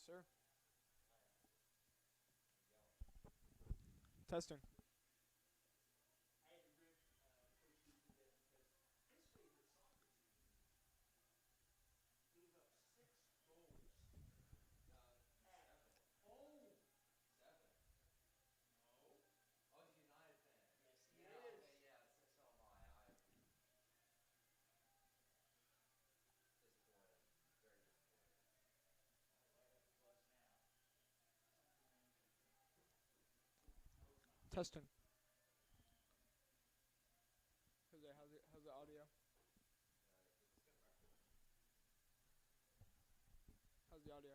sir. Testing. Testing. How's the audio? How's the audio?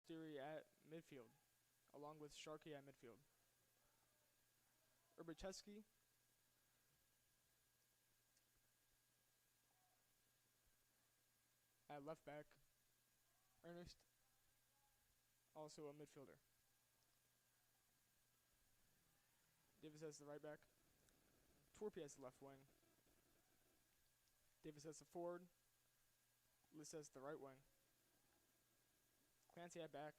Theory at midfield, along with Sharkey at midfield. Urbacheski at left back. Ernest, also a midfielder. Davis as the right back. Torpy as the left wing. Davis as the forward. List as the right wing. Clancy at back.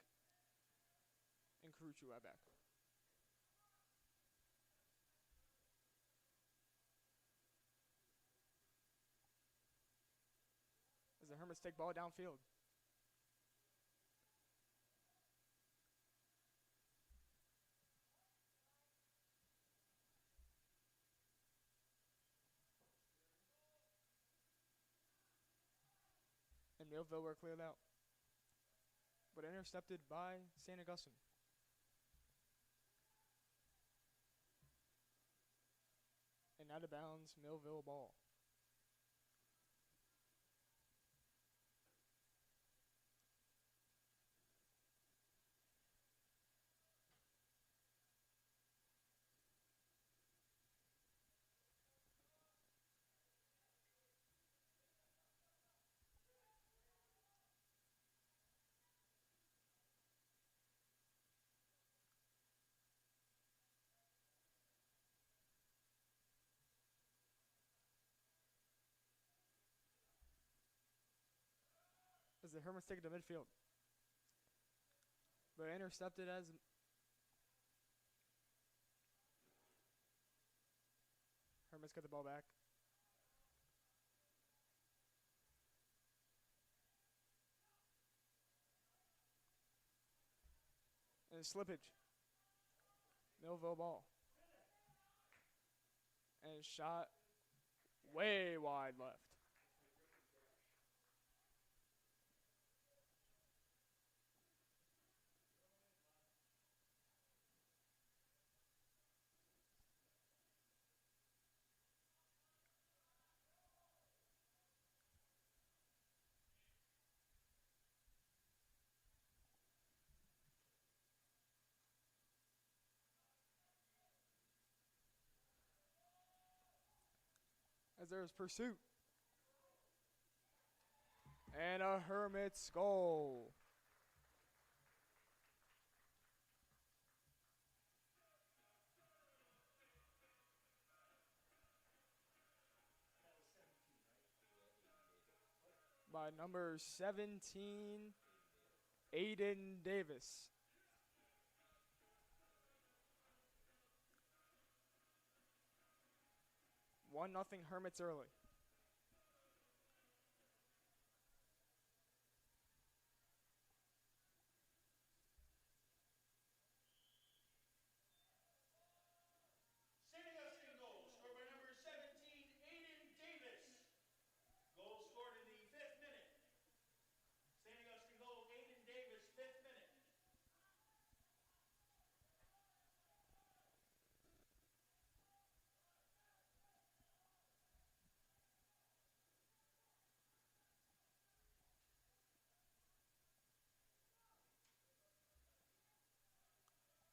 And Caruccio at back. As the Hermits take ball downfield. And Millville were cleared out, but intercepted by St. Augustine. And out of bounds, Millville ball. As the Hermits take it to midfield, but intercepted as Hermits get the ball back. And slippage. Millville ball. And shot way wide left. As there is pursuit. And a Hermits goal. By number 17, Aiden Davis. One nothing Hermits early.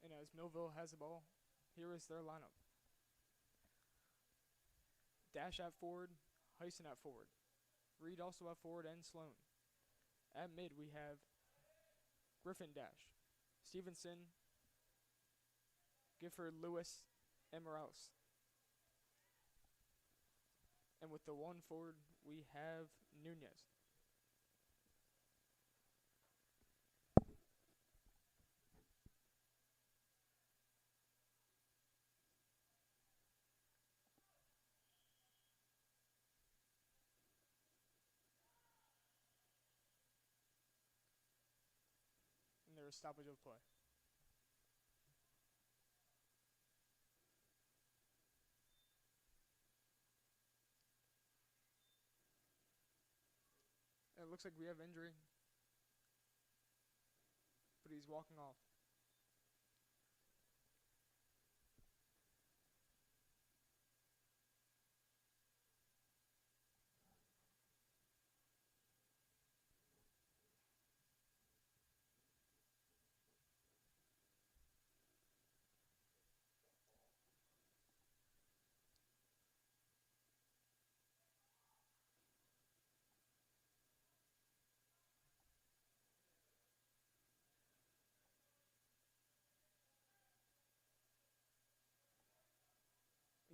And as Millville has the ball, here is their lineup. Dash at forward, Heisen at forward. Reed also at forward and Sloan. At mid, we have Griffin Dash, Stevenson, Gifford, Lewis, and Morales. And with the one forward, we have Nunez. And there's stoppage of play. And it looks like we have injury, but he's walking off.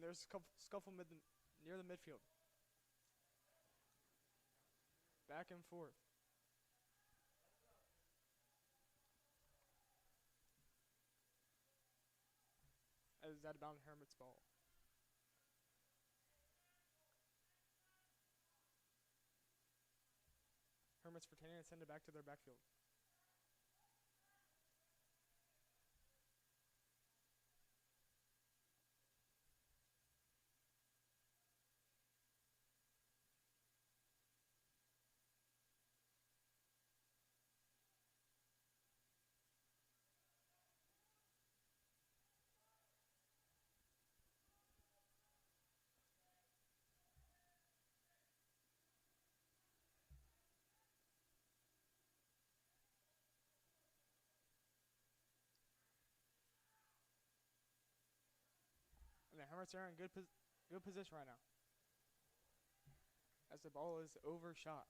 And there's a scuffle near the midfield. Back and forth. As that about Hermit's ball. Hermits retaining and send it back to their backfield. And the Hermits are in good position right now. As the ball is overshot.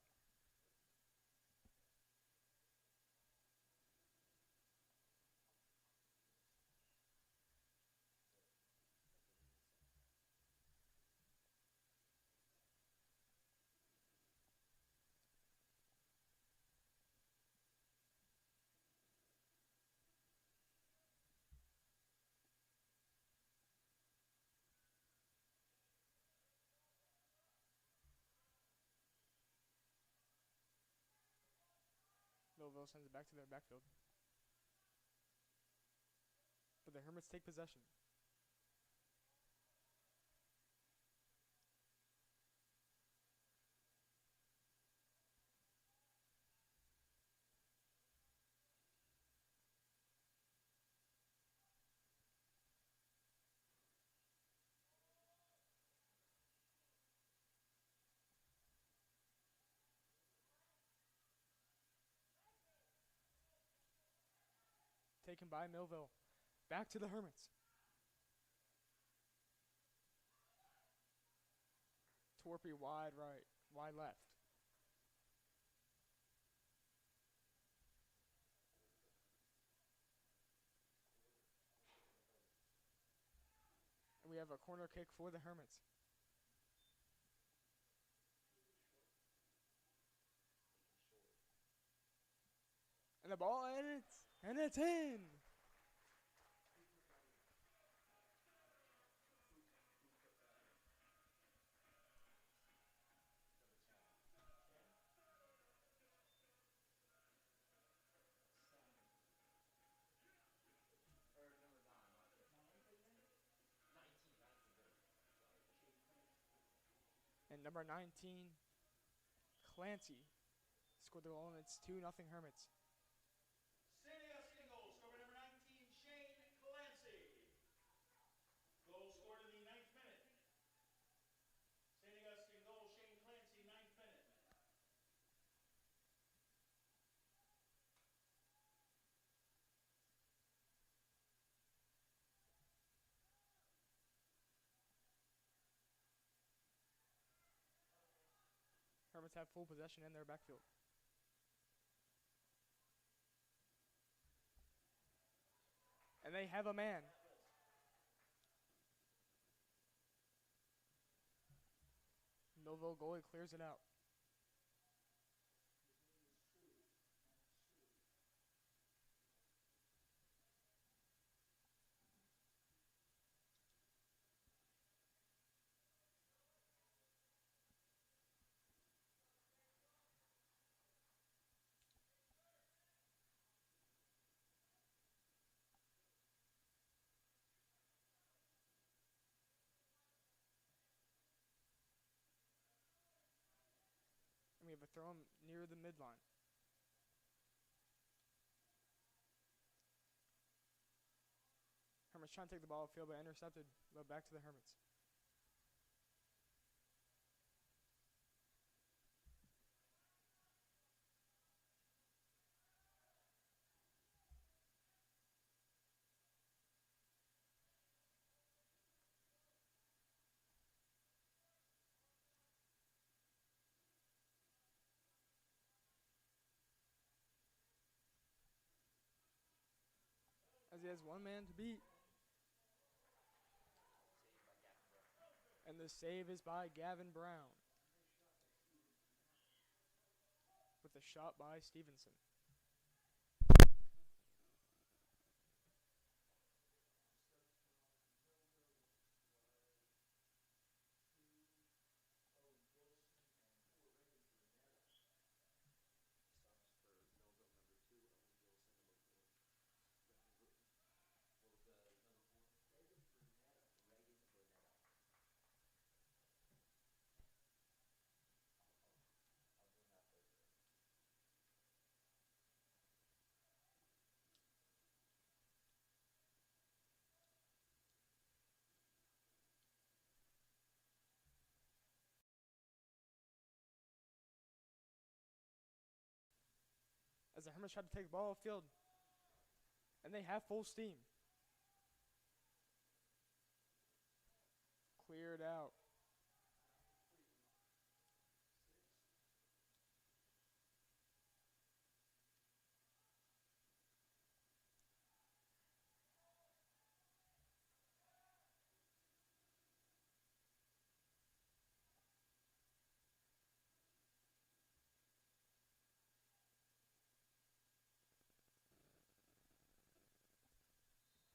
Millville sends it back to their backfield. But the Hermits take possession. Taken by Millville. Back to the Hermits. Torpy wide right, wide left. And we have a corner kick for the Hermits. And the ball, and it's in! And number 19, Clancy, scored the goal, and it's 2-0 Hermits. Hermits have full possession in their backfield. And they have a man. Millville goalie clears it out. And we have a throw near the midline. Hermits trying to take the ball upfield, but intercepted. But back to the Hermits. As he has one man to beat. And the save is by Gavin Brown. With a shot by Stevenson. As the Hermits try to take the ball off field. And they have full steam. Cleared out.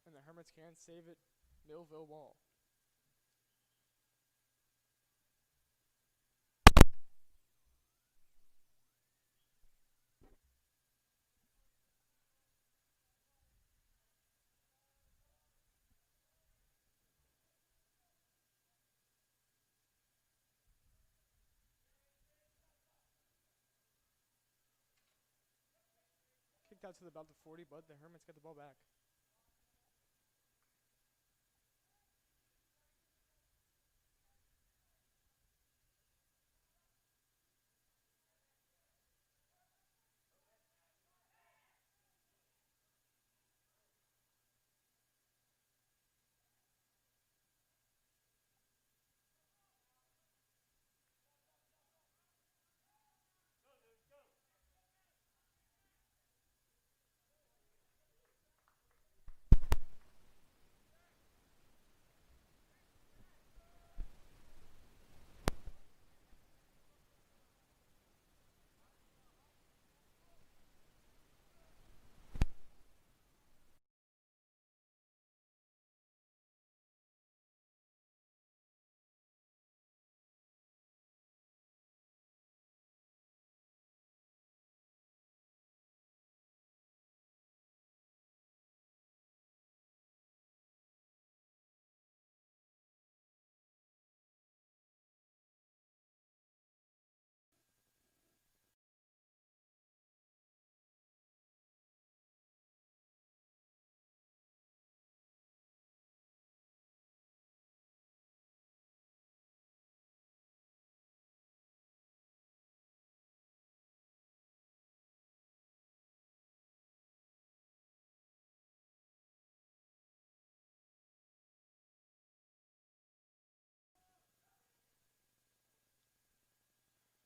And the Hermits can't save it. Millville ball. Kicked out to about the 40, but the Hermits get the ball back.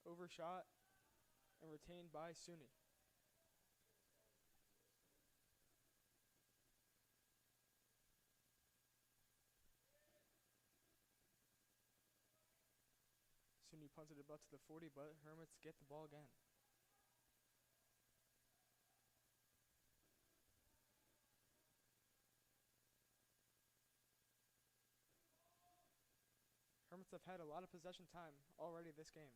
Overshot and retained by Suni. Suni punted it about to the 40, but Hermits get the ball again. Hermits have had a lot of possession time already this game.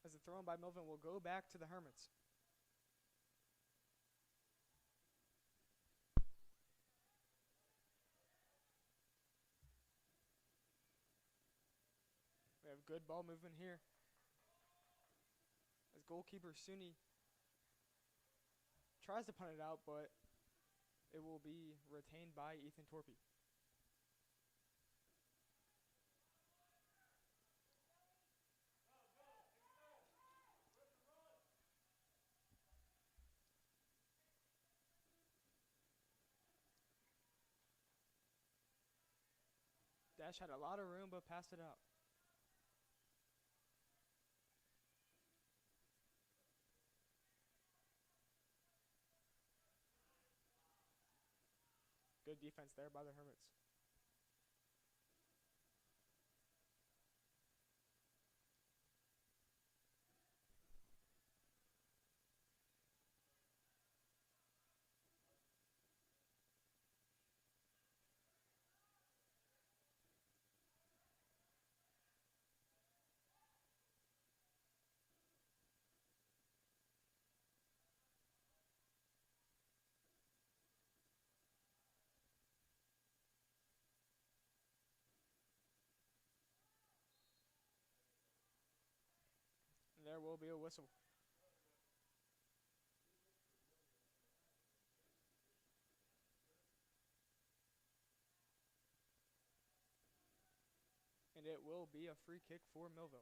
As the throw in by Millville will go back to the Hermits. We have good ball movement here. As goalkeeper Suni tries to punt it out, but it will be retained by Ethan Torpy. Dash had a lot of room but passed it out. Good defense there by the Hermits. And there will be a whistle. And it will be a free kick for Millville.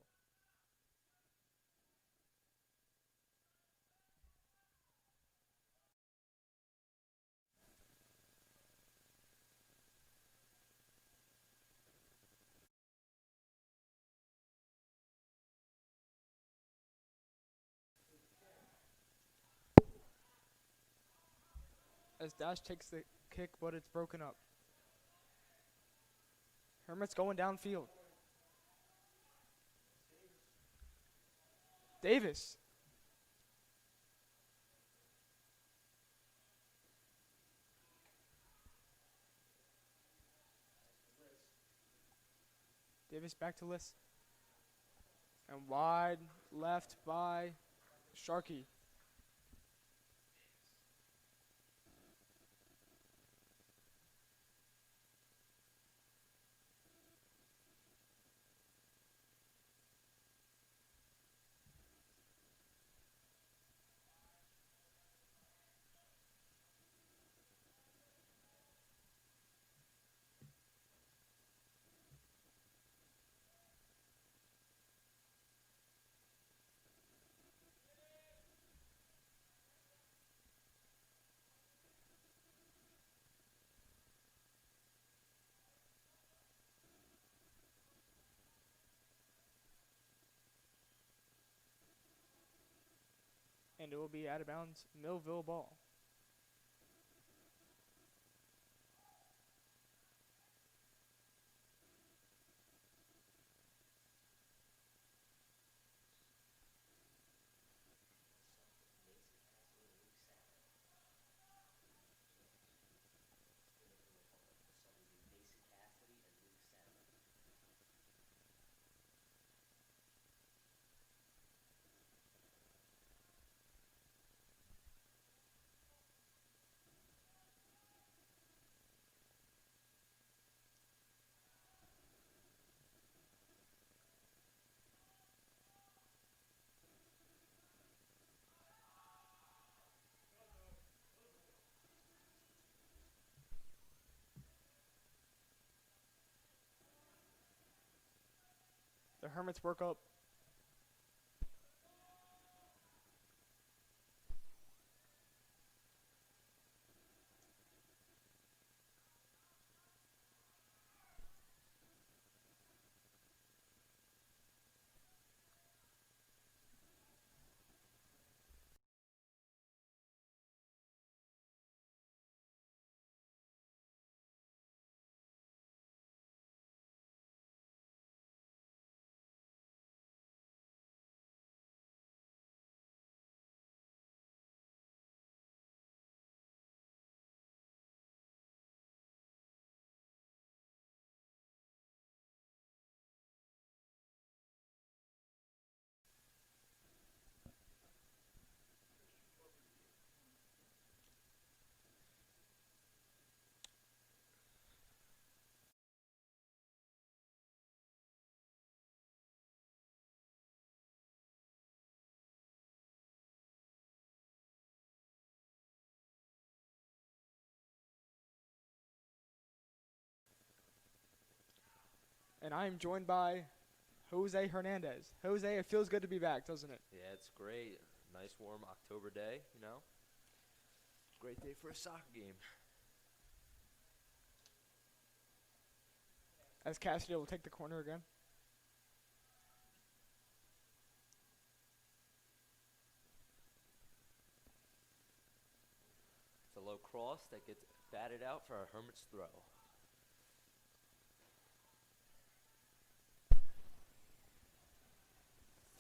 As Dash takes the kick, but it's broken up. Hermits going downfield. Davis. Davis back to Liss. And wide left by Sharkey. And it will be out of bounds, Millville ball. The Hermits work up. And I am joined by Jose Hernandez. Jose, it feels good to be back, doesn't it? Yeah, it's great. Nice warm October day, you know. Great day for a soccer game. as Cassidy will take the corner again. It's a low cross that gets batted out for a Hermits throw.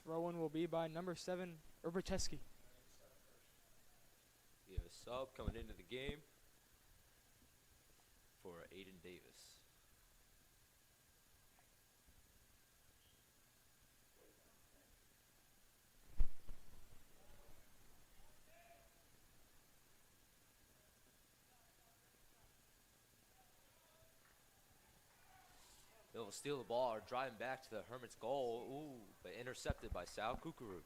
Throw-in will be by number 7, Urbacheski. We have a sub coming into the game for Aiden Davis. They'll steal the ball or drive back to the Hermits' goal. Ooh, but intercepted by Sal Kukuru.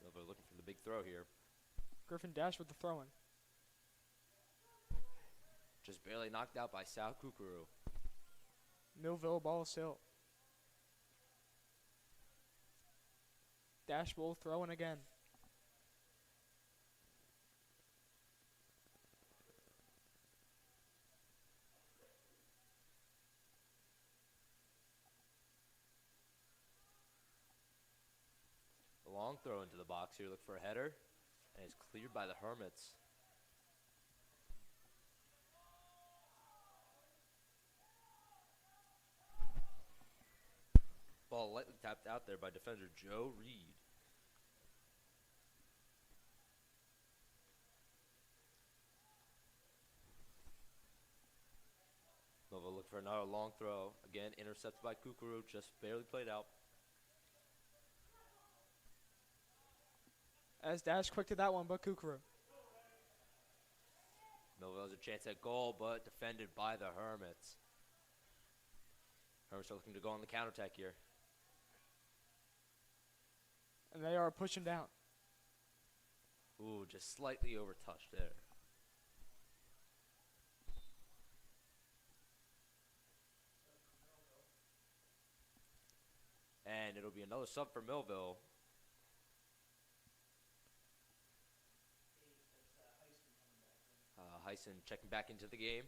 Millville looking for the big throw here. Griffin Dash with the throw-in. Just barely knocked out by Sal Kukuru. Millville ball still. Dash will throw in again. A long throw into the box here. Look for a header. And it's cleared by the Hermits. Ball lightly tapped out there by defender Joe Reed. Nova look for another long throw. Again, intercepted by Kukuru, just barely played out. As Dash quick to that one, but Kukuru. Millville has a chance at goal, but defended by the Hermits. Hermits are looking to go on the counterattack here. And they are pushing down. Ooh, just slightly overtouched there. And it'll be another sub for Millville. Heisen checking back into the game.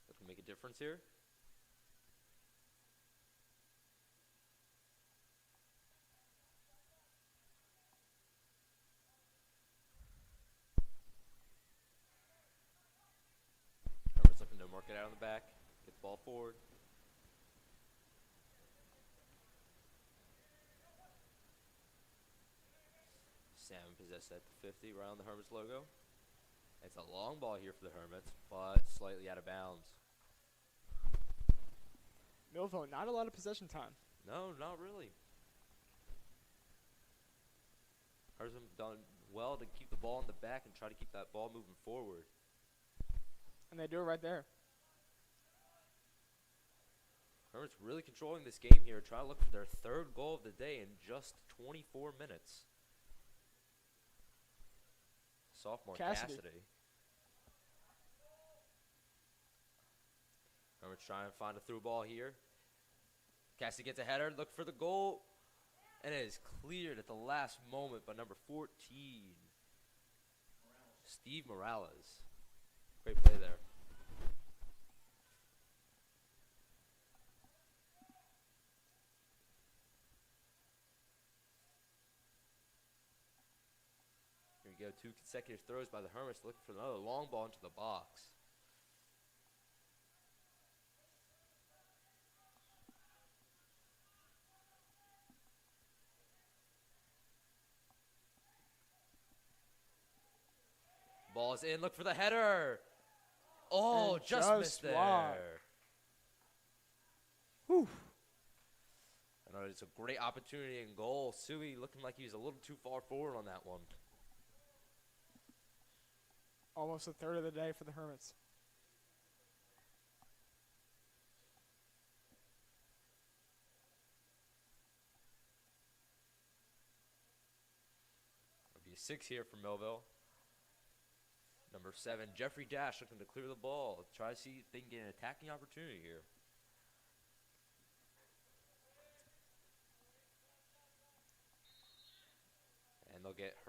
Looking to make a difference here. Hermits looking to mark it out on the back. Get the ball forward. Salmon possessed at the 50, right on the Hermits logo. It's a long ball here for the Hermits, but slightly out of bounds. Millville, not a lot of possession time. No, not really. Hermits have done well to keep the ball in the back and try to keep that ball moving forward. And they do it right there. Hermits really controlling this game here, trying to look for their third goal of the day in just 24 minutes. Sophomore Cassidy. Hermits trying to find a through ball here. Cassidy gets a header, look for the goal. And it is cleared at the last moment by number 14. Steve Morales. Great play there. Here we go, 2 consecutive throws by the Hermits, looking for another long ball into the box. Ball is in, look for the header. Oh, And just missed there. wide. Whew. I know it's a great opportunity in goal. Suey looking like he was a little too far forward on that one. Almost a third of the day for the Hermits. It'll be a 6 here for Millville. Number 7, Jeffrey Dash looking to clear the ball. Try to see if they can get an attacking opportunity here.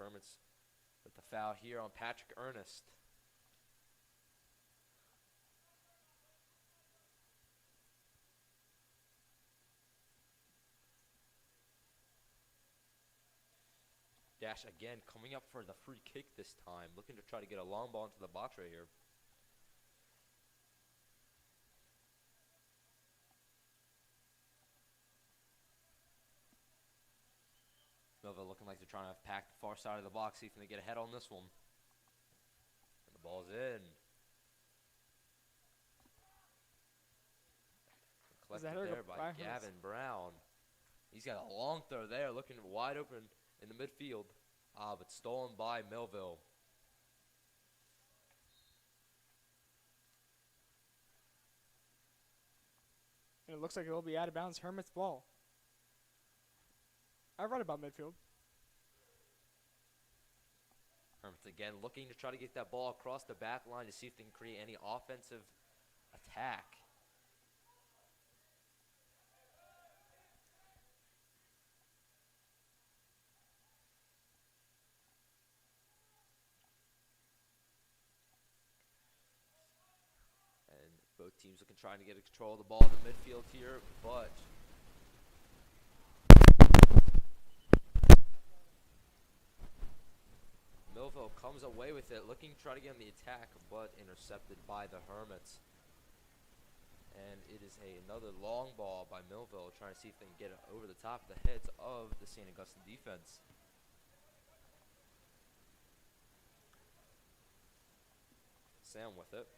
Hermits with the foul here on Patrick Ernest. Dash again coming up for the free kick this time, looking to try to get a long ball into the box right here. Millville looking like they're trying to pack the far side of the box, see if they can get ahead on this one. And the ball's in. Collected there by Gavin Brown. He's got a long throw there, looking wide open in the midfield. But stolen by Millville. And it looks like it will be out of bounds. Hermits ball. I read about midfield. Hermits again looking to try to get that ball across the back line to see if they can create any offensive attack. And both teams looking trying to get control of the ball in the midfield here, but Millville comes away with it, looking to try to get on the attack, but intercepted by the Hermits. And it is another long ball by Millville, trying to see if they can get it over the top of the heads of the St. Augustine defense. Sam with it,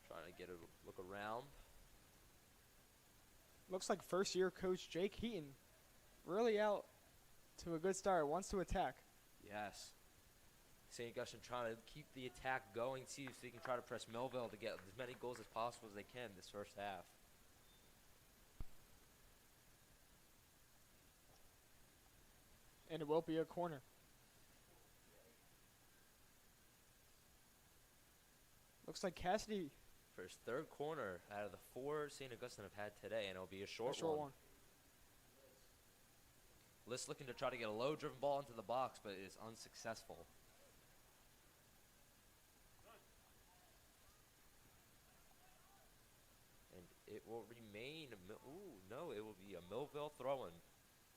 trying to get a look around. Looks like first-year coach Jake Heaton really out to a good start. Wants to attack. Yes. St. Augustine trying to keep the attack going, see if they can try to press Millville to get as many goals as possible as they can this first half. And it will be a corner. Looks like Cassidy. For his third corner out of the 4 St. Augustine have had today, and it'll be a short one. List looking to try to get a low-driven ball into the box, but it is unsuccessful. It will remain, it will be a Millville throw-in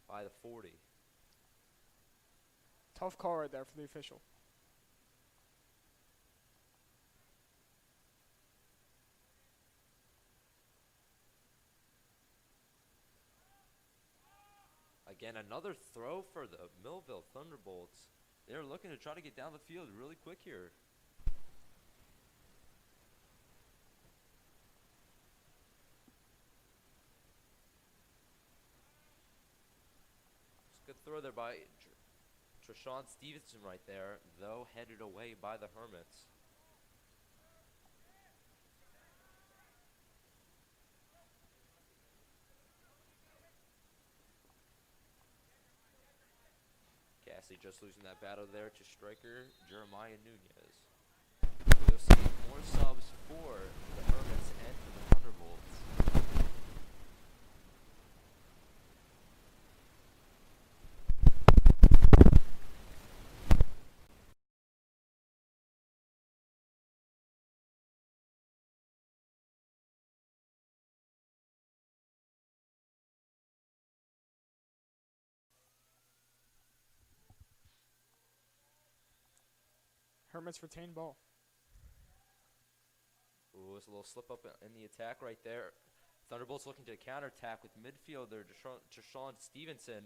by the 40. Tough call right there for the official. Again, another throw for the Millville Thunderbolts. They're looking to try to get down the field really quick here. Good throw there by Trishawn Stevenson right there, though headed away by the Hermits. Cassie just losing that battle there to striker Jeremiah Nunez. We'll see more subs for the Hermits and for the Thunderbolts. Hermits retain ball. Ooh, it's a little slip up in the attack right there. Thunderbolts looking to counterattack with midfielder Trishawn Stevenson.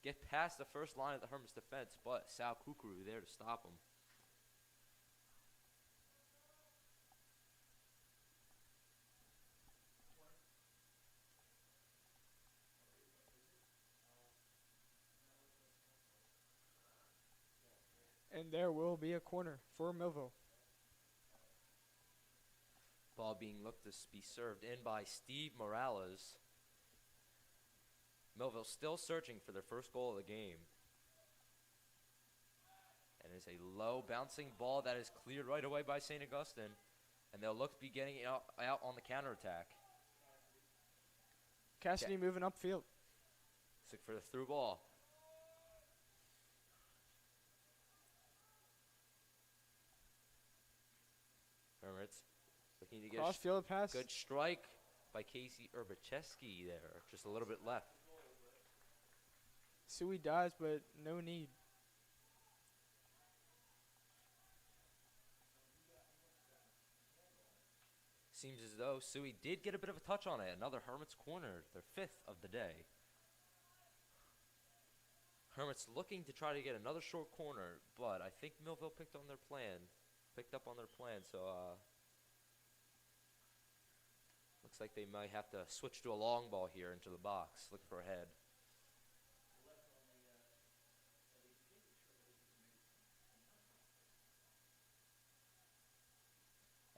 Get past the first line of the Hermits defense, but Sal Kukuru there to stop him. And there will be a corner for Millville. Ball being looked to be served in by Steve Morales. Millville still searching for their first goal of the game. And it's a low bouncing ball that is cleared right away by St. Augustine. And they'll look to be getting it out on the counterattack. Cassidy moving upfield. Look for the through ball. Need to get Cross field pass. good strike by Casey Urbacheski there. Just a little bit left. Sui dives, but no need. Seems as though Sui did get a bit of a touch on it. Another Hermits corner, their 5th of the day. Hermits looking to try to get another short corner, but I think Millville picked up on their plan, so looks like they might have to switch to a long ball here into the box, looking for a head.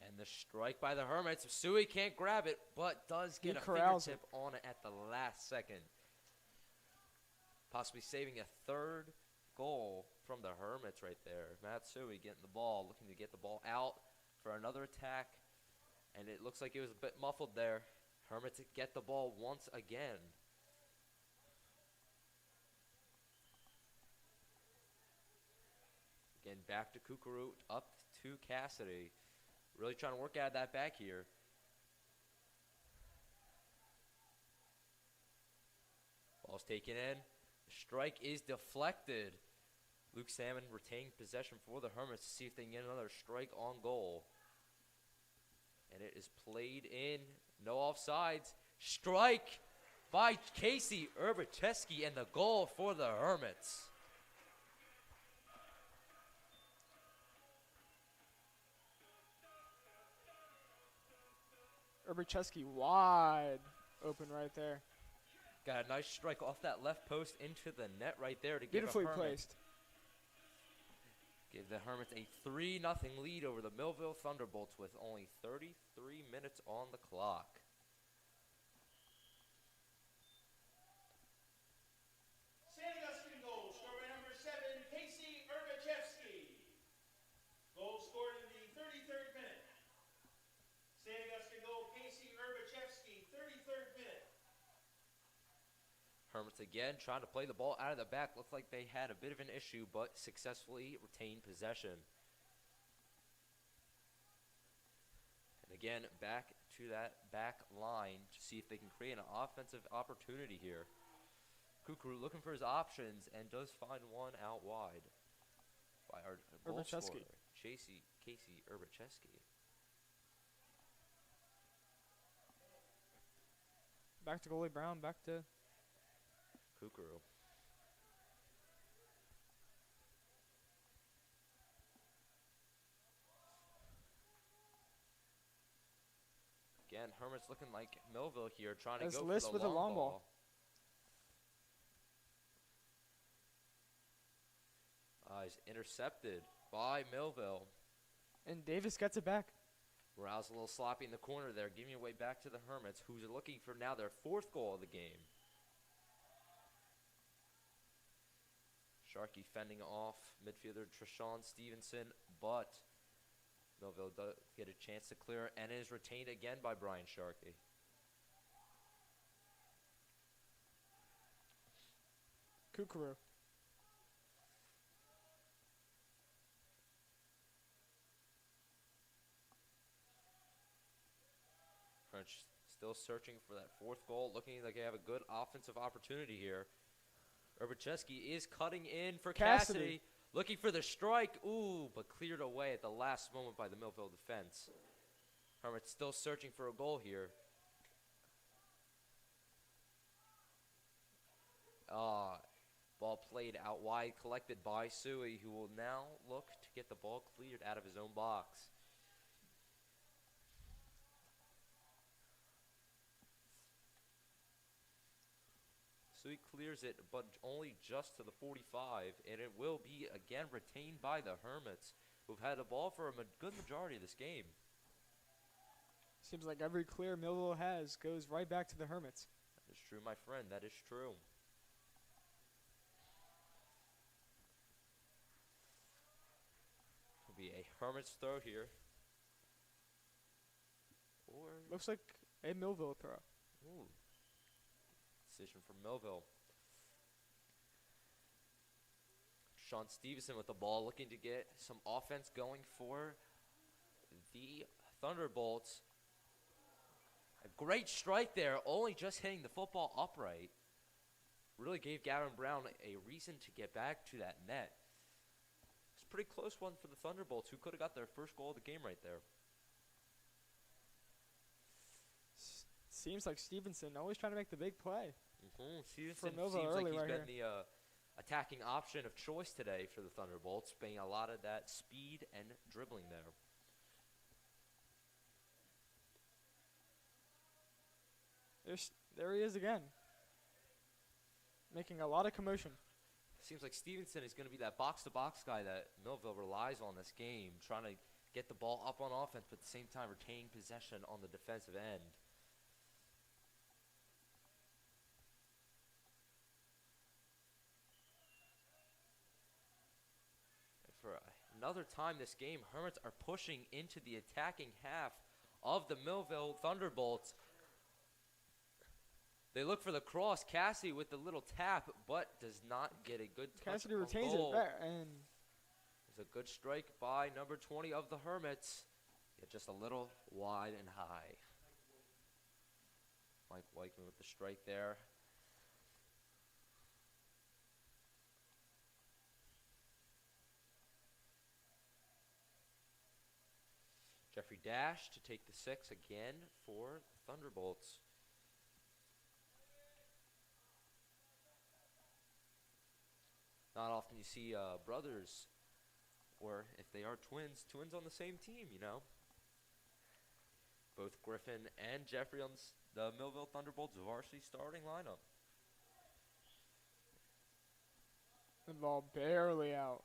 And the strike by the Hermits. Sui can't grab it, but does get a fingertip on it at the last second. Possibly saving a 3rd goal from the Hermits right there. Matsui getting the ball, looking to get the ball out for another attack. And it looks like it was a bit muffled there. Hermits get the ball once again. Again, back to Kukuru, up to Cassidy. Really trying to work out of that back here. Ball's taken in. The strike is deflected. Luke Salmon retaining possession for the Hermits to see if they can get another strike on goal. And it is played in. No offsides. Strike by Casey Urbacheski and the goal for the Hermits. Urbacheski wide open right there. Got a nice strike off that left post into the net right there to beautifully placed. Give the Hermits a 3-0 lead over the Millville Thunderbolts with only 33 minutes on the clock. Goal scored by number 7, Casey Urbacheski. Goal scored in the 33rd minute. Goal, Casey Urbacheski, 33rd minute. Hermits again trying to play the ball out of the back. Looks like they had a bit of an issue, but successfully retained possession. And again, back to that back line to see if they can create an offensive opportunity here. Kukuru looking for his options and does find one out wide by our goal scorer, Casey Urbacheski. Back to goalie Brown, back to Kukuru. Again, Hermits looking like Millville here, trying to go for the long ball. He's intercepted by Millville. And Davis gets it back. Morale's a little sloppy in the corner there, giving it away back to the Hermits, who's looking for now their 4th goal of the game. Sharkey fending off midfielder Trishawn Stevenson, but Millville does get a chance to clear and is retained again by Brian Sharkey. Kukuru. French still searching for that 4th goal, looking like they have a good offensive opportunity here. Urbacheski is cutting in for Cassidy. Looking for the strike. Ooh, but cleared away at the last moment by the Millville defense. Hermits still searching for a goal here. Ball played out wide, collected by Sui, who will now look to get the ball cleared out of his own box. Sui clears it, but only just to the 45, and it will be again retained by the Hermits, who've had the ball for a good majority of this game. Seems like every clear Millville has goes right back to the Hermits. That is true, my friend. That is true. Will be a Hermits throw here. Or looks like a Millville throw. Ooh. Decision from Millville. Sean Stevenson with the ball, looking to get some offense going for the Thunderbolts. A great strike there, only just hitting the football upright. Really gave Gavin Brown a reason to get back to that net. It's a pretty close one for the Thunderbolts, who could have got their first goal of the game right there. Seems like Stevenson always trying to make the big play. Stevenson Millville seems like early he's right been the attacking option of choice today for the Thunderbolts, being a lot of that speed and dribbling there. There he is again, making a lot of commotion. Seems like Stevenson is going to be that box-to-box guy that Millville relies on this game, trying to get the ball up on offense, but at the same time retaining possession on the defensive end. And for another time this game, Hermits are pushing into the attacking half of the Millville Thunderbolts. They look for the cross. Cassidy with the little tap, but does not get a good touch. Cassidy retains it there, and it's a good strike by number 20 of the Hermits. Yeah, just a little wide and high. Mike Weichman with the strike there. Jeffrey Dash to take the 6 again for Thunderbolts. Not often you see brothers, or if they are twins on the same team, you know. Both Griffin and Jeffrey on the Millville Thunderbolts varsity starting lineup. the ball barely out.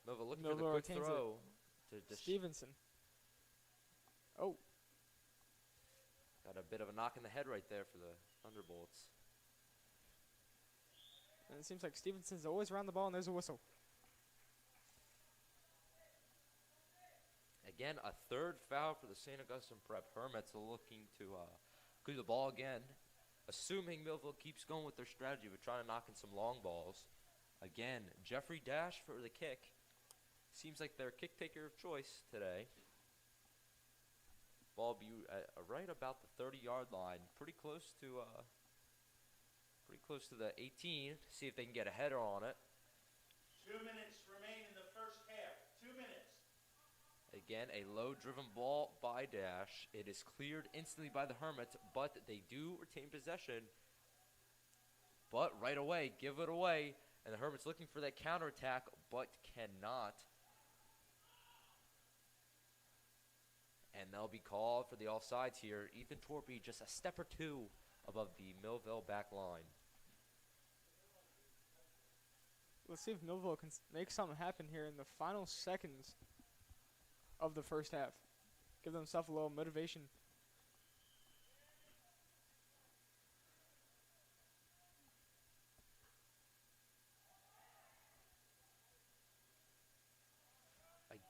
Millville looking Millville for the quick retains throw. To Stevenson. Oh. Got a bit of a knock in the head right there for the Thunderbolts. And it seems like Stevenson's always around the ball, and there's a whistle. Again, a third foul for the St. Augustine Prep. Hermits looking to clear the ball again, assuming Millville keeps going with their strategy of trying to knock in some long balls. Again, Jeffrey Dash for the kick. Seems like their kick taker of choice today. Ball be right about the 30-yard line, pretty close to the 18. See if they can get a header on it. 2 minutes remain in the first half. 2 minutes. Again, a low-driven ball by Dash. It is cleared instantly by the Hermits, but they do retain possession. But right away, give it away. And the Hermits looking for that counterattack, but cannot. And they'll be called for the offsides here. Ethan Torpy just a step or two above the Millville back line. Let's see if Millville can make something happen here in the final seconds of the first half. Give themselves a little motivation.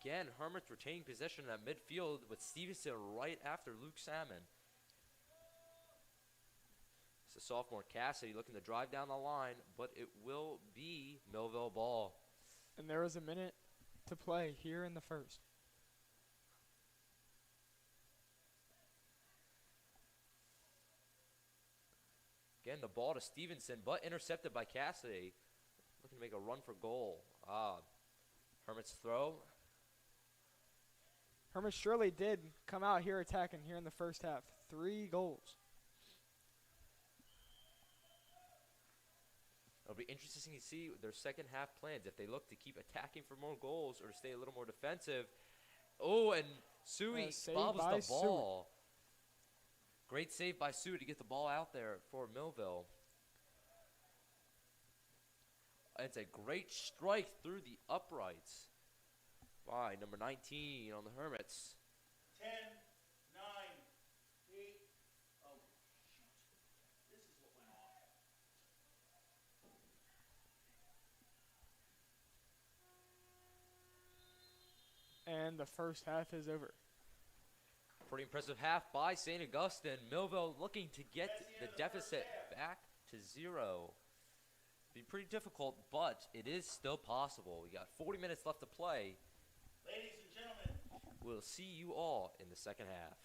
Again, Hermits retaining possession at midfield with Stevenson right after Luke Salmon. It's a sophomore Cassidy looking to drive down the line, but it will be Millville ball. And there is a minute to play here in the first. Again, the ball to Stevenson, but intercepted by Cassidy. Looking to make a run for goal. Hermits throw. Hermits surely did come out here attacking here in the first half. 3 goals. It'll be interesting to see their second half plans. If they look to keep attacking for more goals or to stay a little more defensive. Oh, and Sui bobbles the ball. Great save by Sui to get the ball out there for Millville. It's a great strike through the uprights by number 19 on the Hermits. 10, 9, 8. Oh, shoot. This is what went off. And the first half is over. Pretty impressive half by St. Augustine. Millville looking to get the deficit back to 0. Be pretty difficult, but it is still possible. We got 40 minutes left to play. Ladies and gentlemen, We'll see you all in the second half.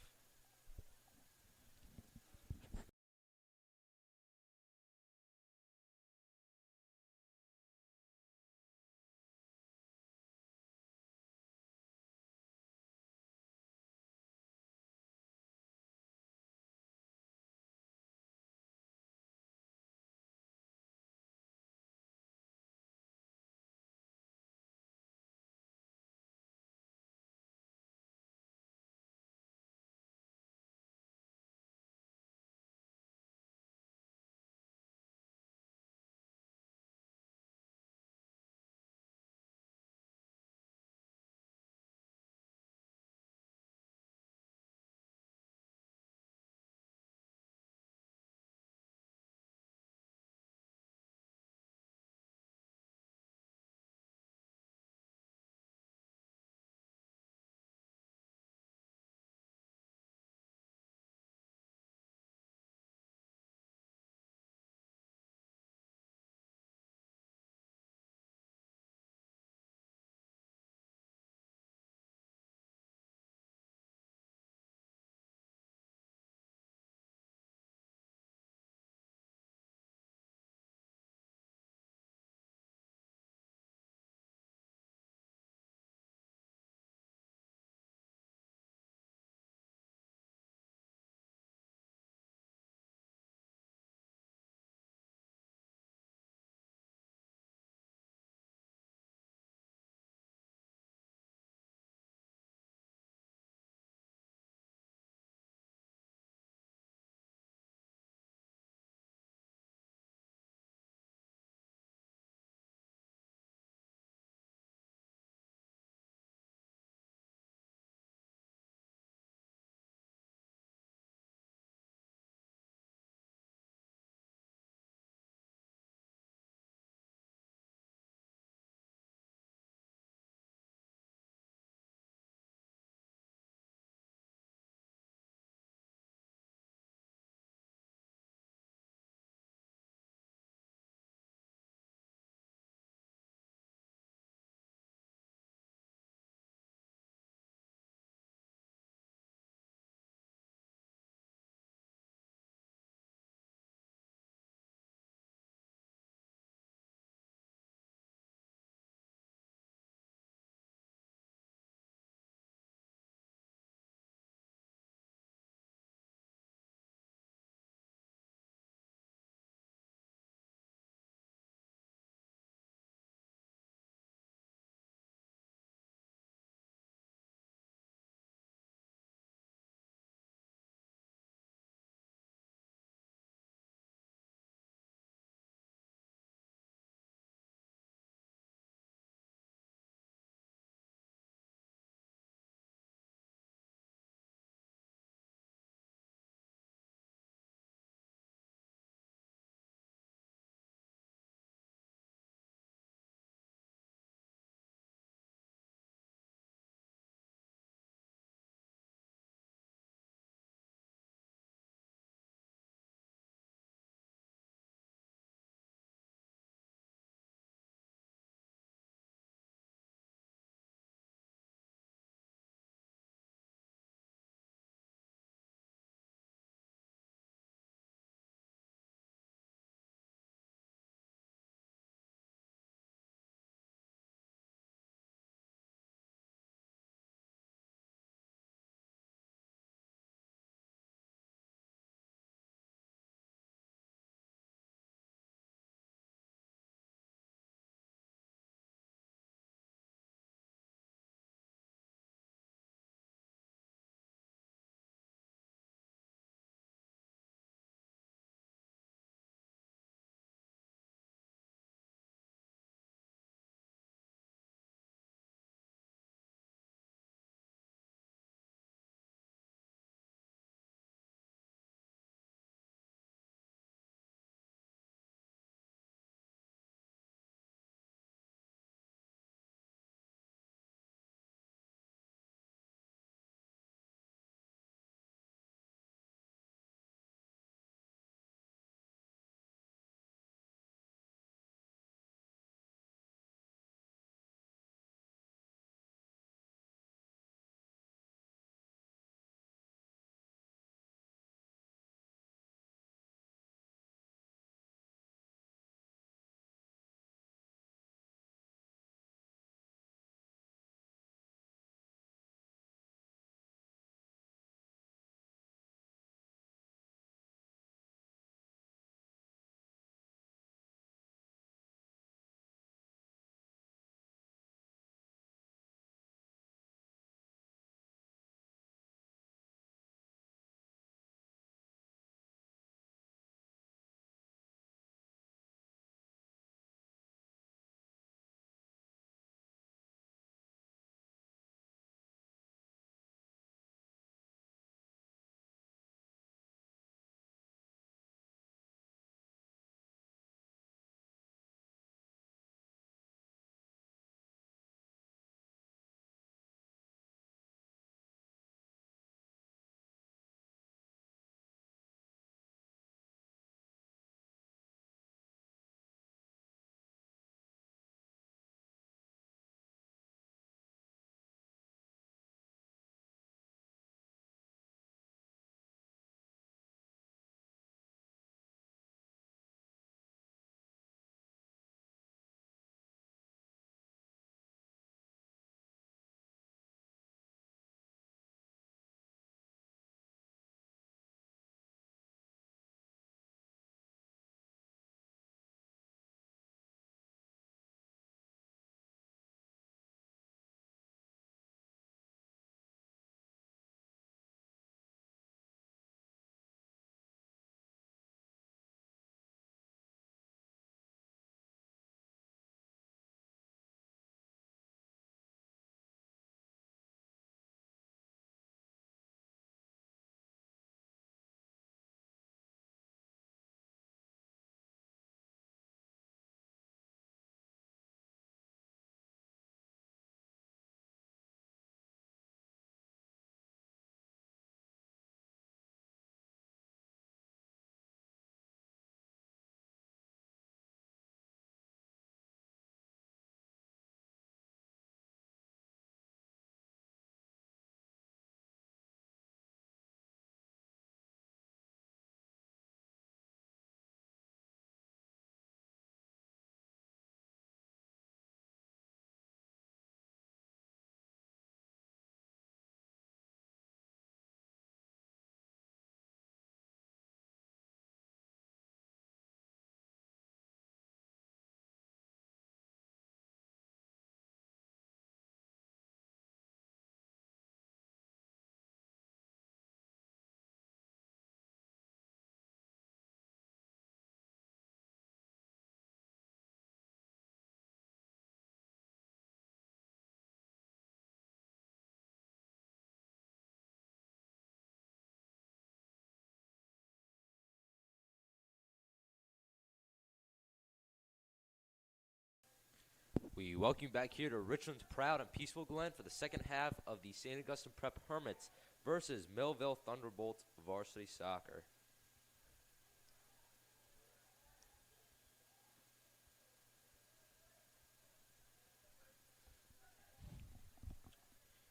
We welcome you back here to Richland's proud and peaceful Glen for the second half of the St. Augustine Prep Hermits versus Millville Thunderbolts Varsity Soccer.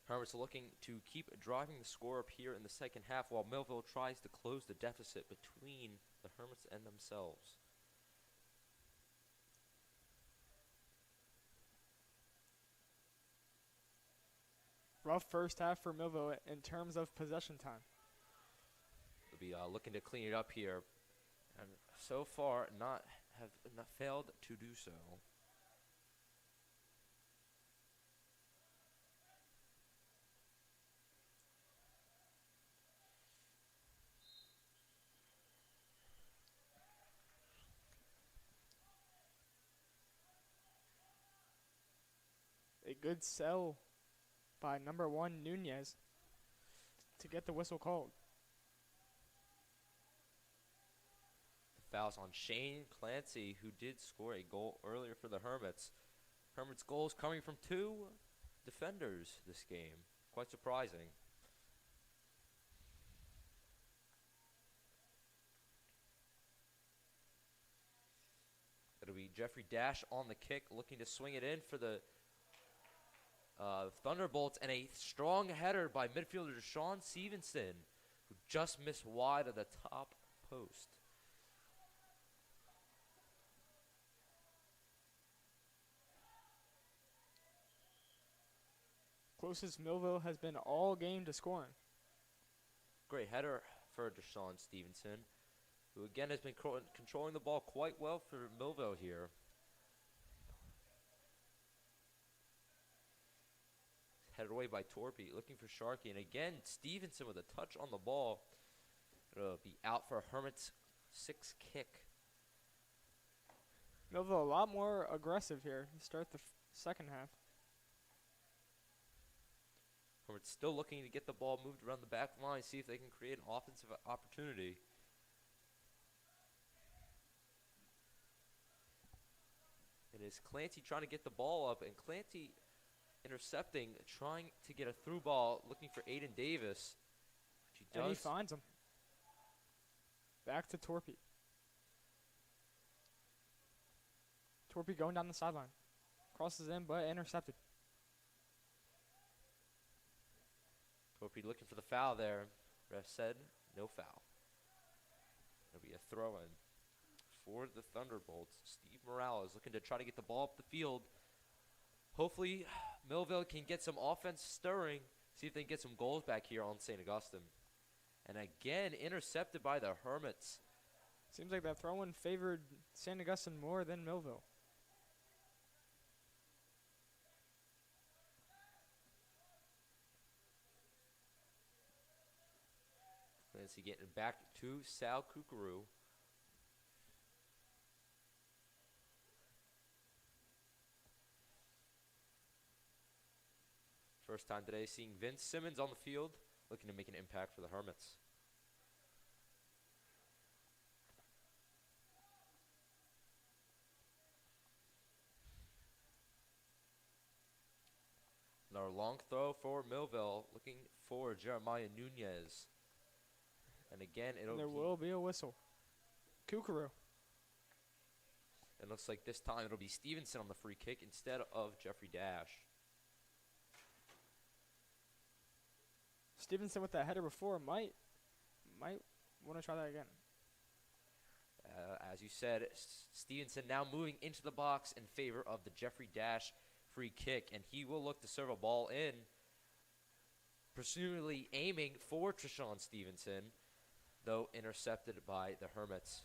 Hermits looking to keep driving the score up here in the second half while Millville tries to close the deficit between the Hermits and themselves. Rough first half for Millville in terms of possession time. They'll be looking to clean it up here, and so far have not failed to do so. A good sell by number 1 Nunez to get the whistle called. The foul's on Shane Clancy, who did score a goal earlier for the Hermits. Hermits' goals coming from 2 defenders this game. Quite surprising. It'll be Jeffrey Dash on the kick, looking to swing it in for the Thunderbolts, and a strong header by midfielder Deshaun Stevenson, who just missed wide of the top post. Closest Millville has been all game to scoring. Great header for Deshaun Stevenson, who again has been controlling the ball quite well for Millville here. Headed away by Torpy, looking for Sharkey. And again, Stevenson with a touch on the ball. It'll be out for a Hermits 6 kick. Millville a lot more aggressive here to start the second half. Hermits still looking to get the ball moved around the back line, see if they can create an offensive opportunity. It is Clancy trying to get the ball up, and Clancy intercepting, trying to get a through ball, looking for Aiden Davis. Which he does. And he finds him. Back to Torpy. Torpy going down the sideline. Crosses in, but intercepted. Torpy looking for the foul there. Ref said no foul. It'll be a throw-in for the Thunderbolts. Steve Morales looking to try to get the ball up the field. Hopefully, Millville can get some offense stirring, see if they can get some goals back here on St. Augustine. And again, intercepted by the Hermits. Seems like that throw-in favored St. Augustine more than Millville. Clancy getting back to Sal Kukuru. First time today seeing Vince Simmons on the field, looking to make an impact for the Hermits. Another long throw for Millville, looking for Jeremiah Nunez. And again, There will be a whistle. Kukuru. It looks like this time it'll be Stevenson on the free kick instead of Jeffrey Dash. Stevenson with that header before might want to try that again. As you said, Stevenson now moving into the box in favor of the Jeffrey Dash free kick, and he will look to serve a ball in, presumably aiming for Treshawn Stevenson, though intercepted by the Hermits.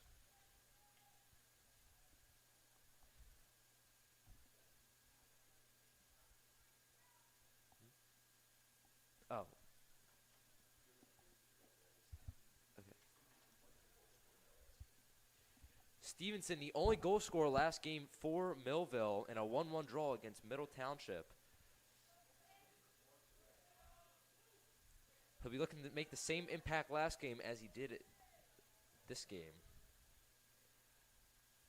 Oh. Stevenson, the only goal scorer last game for Millville in a 1-1 draw against Middle Township. He'll be looking to make the same impact last game as he did this game.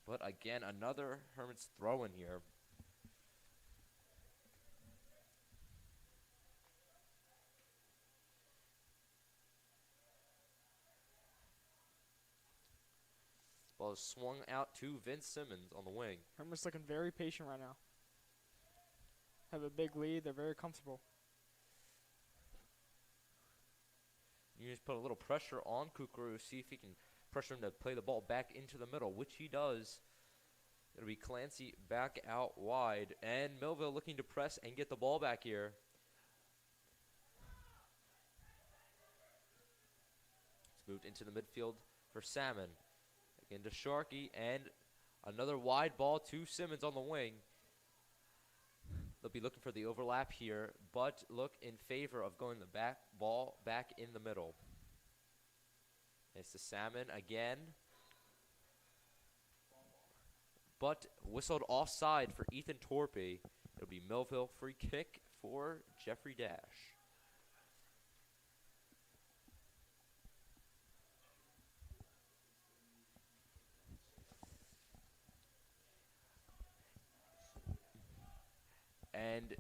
But again, another Hermits throw in here. Ball is swung out to Vince Simmons on the wing. Hermits looking very patient right now. Have a big lead. They're very comfortable. You just put a little pressure on Kukuru, see if he can pressure him to play the ball back into the middle, which he does. It'll be Clancy back out wide, and Millville looking to press and get the ball back here. It's moved into the midfield for Salmon. Again to Sharkey, and another wide ball to Simmons on the wing. They'll be looking for the overlap here, but look in favor of going the ball back in the middle. It's the Salmon again. But whistled offside for Ethan Torpy. It'll be Millville free kick for Jeffrey Dash. And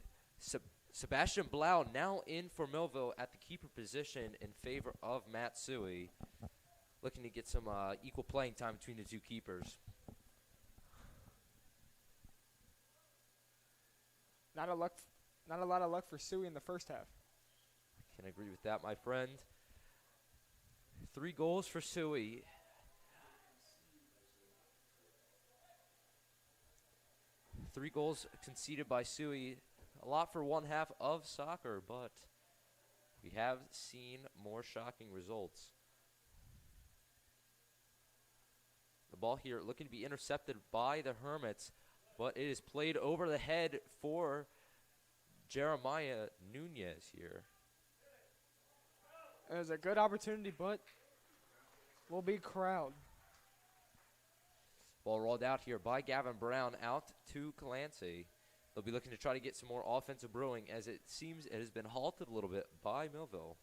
Sebastian Blau now in for Millville at the keeper position in favor of Matsui. Looking to get some equal playing time between the two keepers. Not a lot of luck for Suey in the first half. I can agree with that, my friend. 3 goals for Suey. Three goals conceded by Suey. A lot for one half of soccer, but we have seen more shocking results. The ball here looking to be intercepted by the Hermits, but it is played over the head for Jeremiah Nunez here. It was a good opportunity, but will be crowd. Ball rolled out here by Gavin Brown out to Clancy. They'll be looking to try to get some more offensive brewing, as it seems it has been halted a little bit by Millville.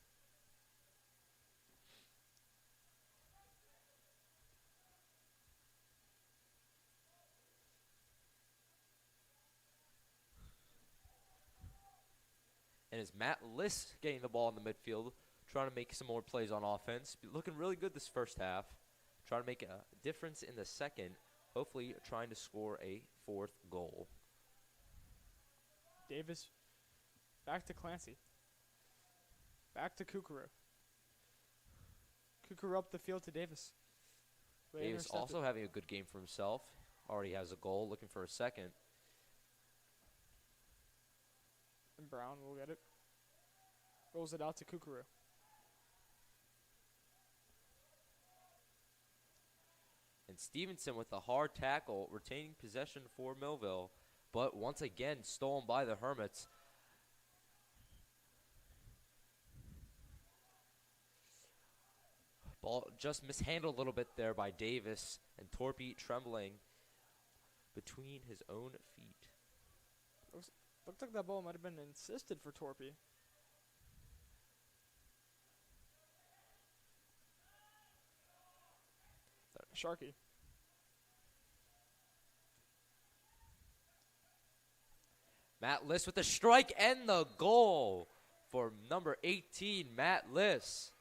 And it's Matt Liss getting the ball in the midfield, trying to make some more plays on offense. Looking really good this first half. Trying to make a difference in the second. Hopefully trying to score a 4th goal. Davis back to Clancy. Back to Kukuru. Kukuru up the field to Davis. Davis also having a good game for himself. Already has a goal, looking for a second. And Brown will get it. Rolls it out to Kukuru. And Stevenson with the hard tackle, retaining possession for Millville, but once again stolen by the Hermits. Ball just mishandled a little bit there by Davis, and Torpy trembling between his own feet. Looked like that ball might have been insisted for Torpy. Sharkey. Matt Liss with the strike and the goal for number 18, Matt Liss.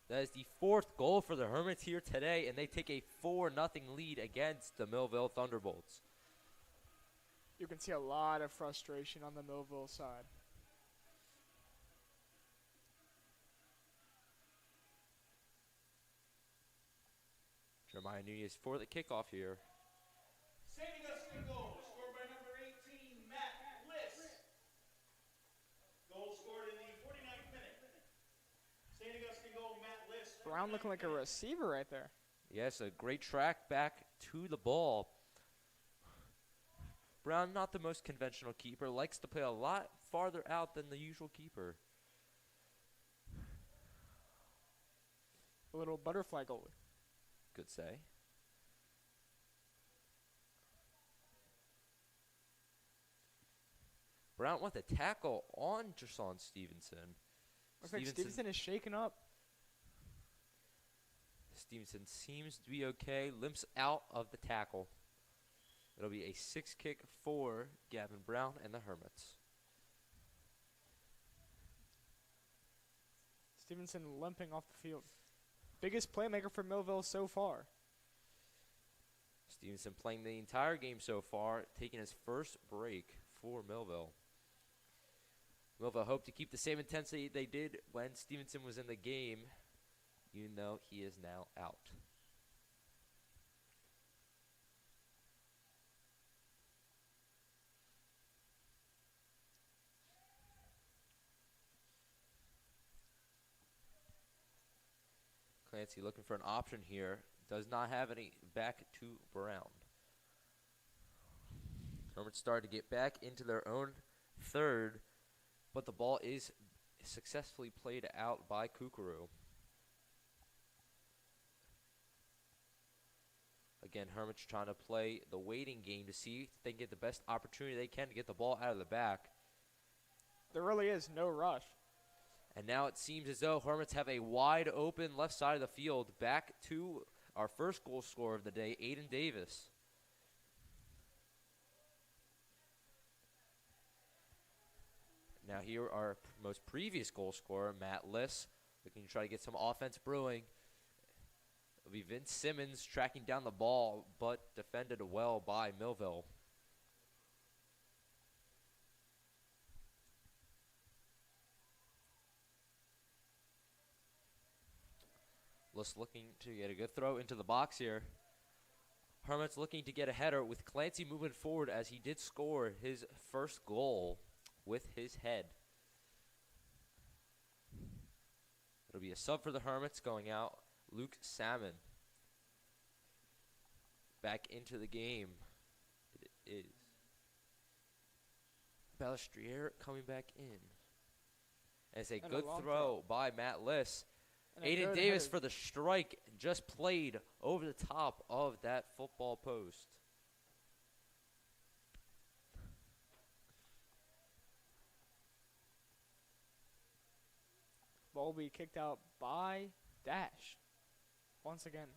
That is the 4th goal for the Hermits here today, and they take a 4-0 lead against the Millville Thunderbolts. You can see a lot of frustration on the Millville side. Jeremiah Nunez for the kickoff here. St. Augustine goal scored by number 18, Matt Liss. Goal scored in the 49th minute. St. Augustine goal, Matt Liss. Brown looking like a receiver right there. Yes, a great track back to the ball. Brown, not the most conventional keeper, likes to play a lot farther out than the usual keeper. A little butterfly goalie. Could say. Brown with a tackle on Jason Stevenson. Looks like Stevenson is shaken up. Stevenson seems to be okay. Limps out of the tackle. It'll be a 6 kick for Gavin Brown and the Hermits. Stevenson limping off the field. Biggest playmaker for Millville so far. Stevenson playing the entire game so far, taking his first break for Millville. Millville hope to keep the same intensity they did when Stevenson was in the game, even though he is now out. Clancy looking for an option here. Does not have any. Back to Brown. Hermits started to get back into their own third, but the ball is successfully played out by Kukuru. Again, Hermits trying to play the waiting game to see if they can get the best opportunity they can to get the ball out of the back. There really is no rush. And now it seems as though Hermits have a wide open left side of the field. Back to our first goal scorer of the day, Aiden Davis. Now here our most previous goal scorer, Matt Liss, looking to try to get some offense brewing. It'll be Vince Simmons tracking down the ball, but defended well by Millville. Liss looking to get a good throw into the box here. Hermits looking to get a header with Clancy moving forward as he did score his first goal with his head. It'll be a sub for the Hermits going out. Luke Salmon back into the game. It is Balestriere coming back in. And it's a good throw by Matt Liss. Aiden Davis for the strike, just played over the top of that football post. Ball will be kicked out by Dash once again.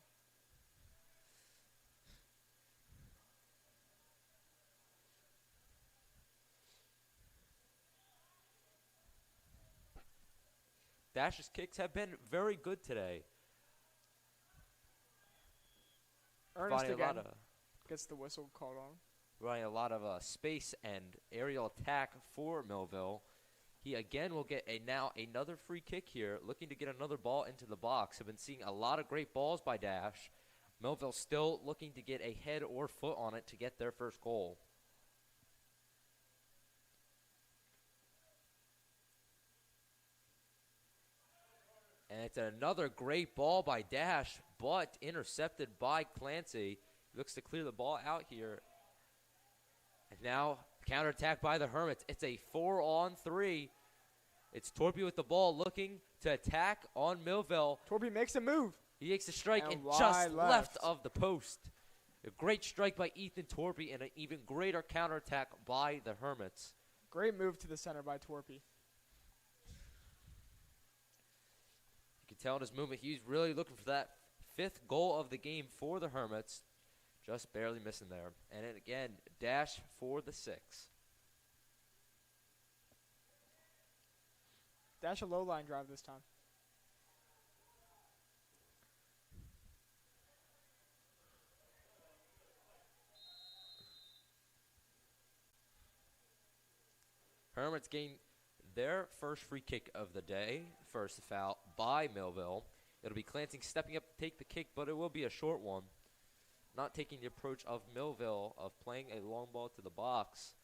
Dash's kicks have been very good today. Ernest again gets the whistle called on. Running a lot of space and aerial attack for Millville. He again will get now another free kick here, looking to get another ball into the box. Have been seeing a lot of great balls by Dash. Millville still looking to get a head or foot on it to get their first goal. And it's another great ball by Dash, but intercepted by Clancy. He looks to clear the ball out here. And now, counterattack by the Hermits. It's a 4-on-3. It's Torpy with the ball looking to attack on Millville. Torpy makes a move. He makes a strike and just left of the post. A great strike by Ethan Torpy and an even greater counterattack by the Hermits. Great move to the center by Torpy. You can tell in his movement he's really looking for that fifth goal of the game for the Hermits. Just barely missing there. And then again, Dash for the 6. Dash a low line drive this time. Hermits gain their first free kick of the day. First foul by Millville. It'll be Clancy stepping up to take the kick, but it will be a short one. Not taking the approach of Millville of playing a long ball to the box.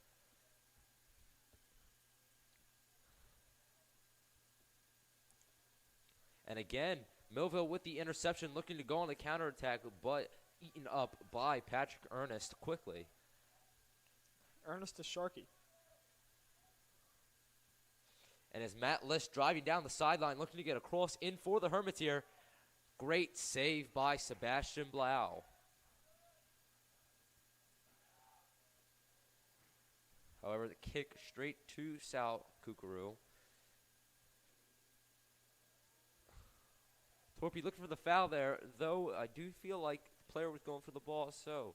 And again, Millville with the interception, looking to go on the counterattack, but eaten up by Patrick Ernest quickly. Ernest to Sharkey. And as Matt Liss driving down the sideline, looking to get a cross in for the Hermits here. Great save by Sebastian Blau. However, the kick straight to Sal Kukuru. Torpy looking for the foul there, though I do feel like the player was going for the ball, so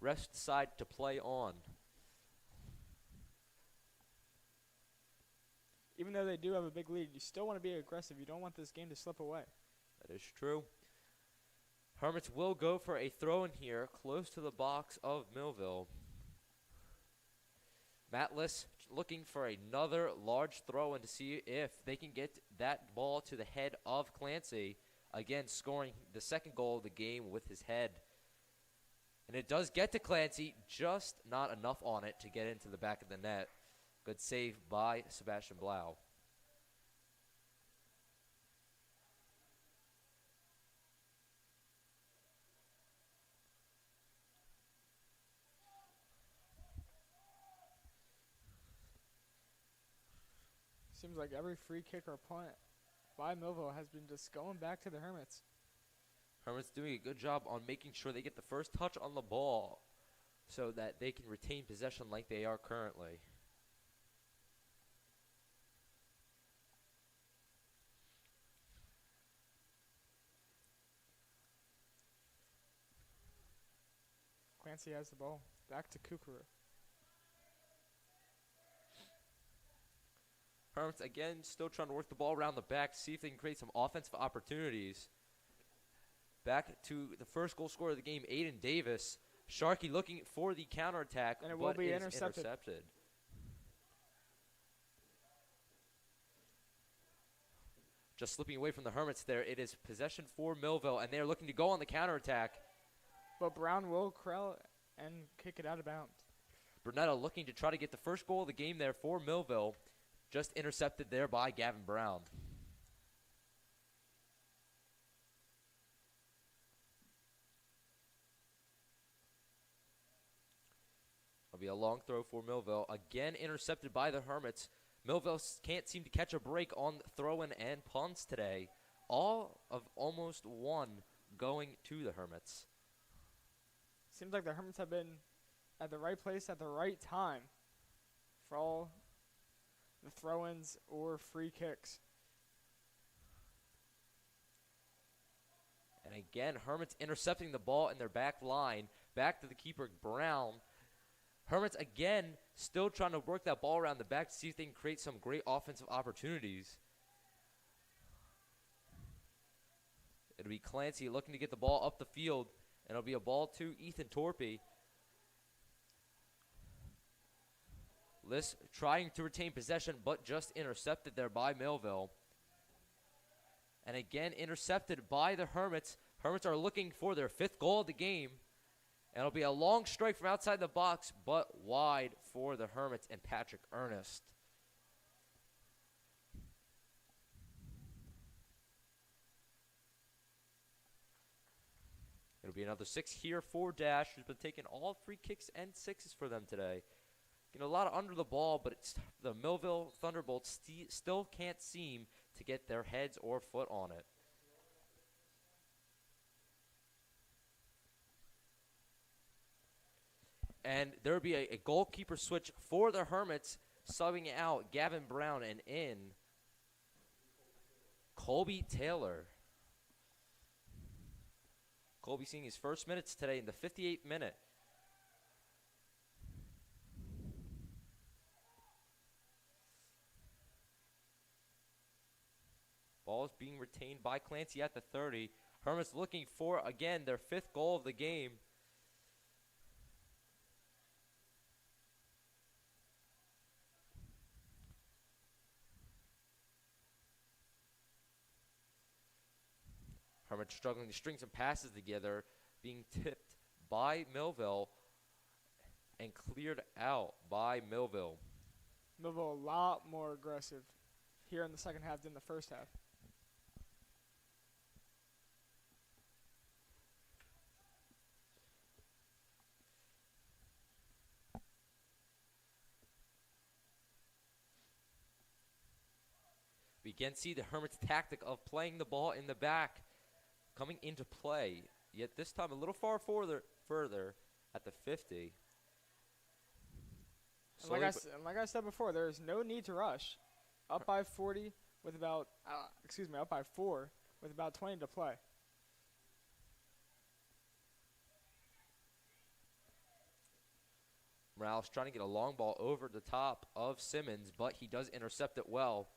refs decide to play on. even though they do have a big lead, you still want to be aggressive. You don't want this game to slip away. That is true. Hermits will go for a throw in here close to the box of Millville. Matlis looking for another large throw in to see if they can get that ball to the head of Clancy. Again, scoring the second goal of the game with his head. And it does get to Clancy, just not enough on it to get into the back of the net. Good save by Sebastian Blau. Seems like every free kick or punt by Millville has been just going back to the Hermits. Hermits doing a good job on making sure they get the first touch on the ball so that they can retain possession like they are currently. Clancy has the ball. Back to Kukuru. Hermits again still trying to work the ball around the back, see if they can create some offensive opportunities. Back to the first goal scorer of the game, Aiden Davis. Sharkey looking for the counterattack, and it will be intercepted. Just slipping away from the Hermits there. It is possession for Millville, and they are looking to go on the counterattack. But Brown will corral and kick it out of bounds. Brunetta looking to try to get the first goal of the game there for Millville. Just intercepted there by Gavin Brown. It'll be a long throw for Millville. Again intercepted by the Hermits. Millville can't seem to catch a break on throw-in and punts today. All of almost one going to the Hermits. Seems like the Hermits have been at the right place at the right time for all the throw-ins or free kicks. And again, Hermits intercepting the ball in their back line. Back to the keeper, Brown. Hermits again still trying to work that ball around the back to see if they can create some great offensive opportunities. It'll be Clancy looking to get the ball up the field, and it'll be a ball to Ethan Torpy. Liss trying to retain possession, but just intercepted there by Millville. And again, intercepted by the Hermits. Hermits are looking for their fifth goal of the game. And it'll be a long strike from outside the box, but wide for the Hermits and Patrick Ernest. It'll be another 6 here for Dash, who's been taking all free kicks and sixes for them today. Getting a lot of under the ball, but it's the Millville Thunderbolts still can't seem to get their heads or foot on it. And there will be a goalkeeper switch for the Hermits, subbing out Gavin Brown and in Colby Taylor. Colby seeing his first minutes today in the 58th minute. Ball is being retained by Clancy at the 30. Hermits looking for, again, their fifth goal of the game. Hermits struggling to string some passes together, being tipped by Millville and cleared out by Millville. Millville a lot more aggressive here in the second half than the first half. We again see the Hermits' tactic of playing the ball in the back coming into play, yet this time a little further at the 50. And like I said before, there is no need to rush. Up by 40 with about, up by 4 with about 20 to play. Morales trying to get a long ball over the top of Simmons, but he does intercept it well.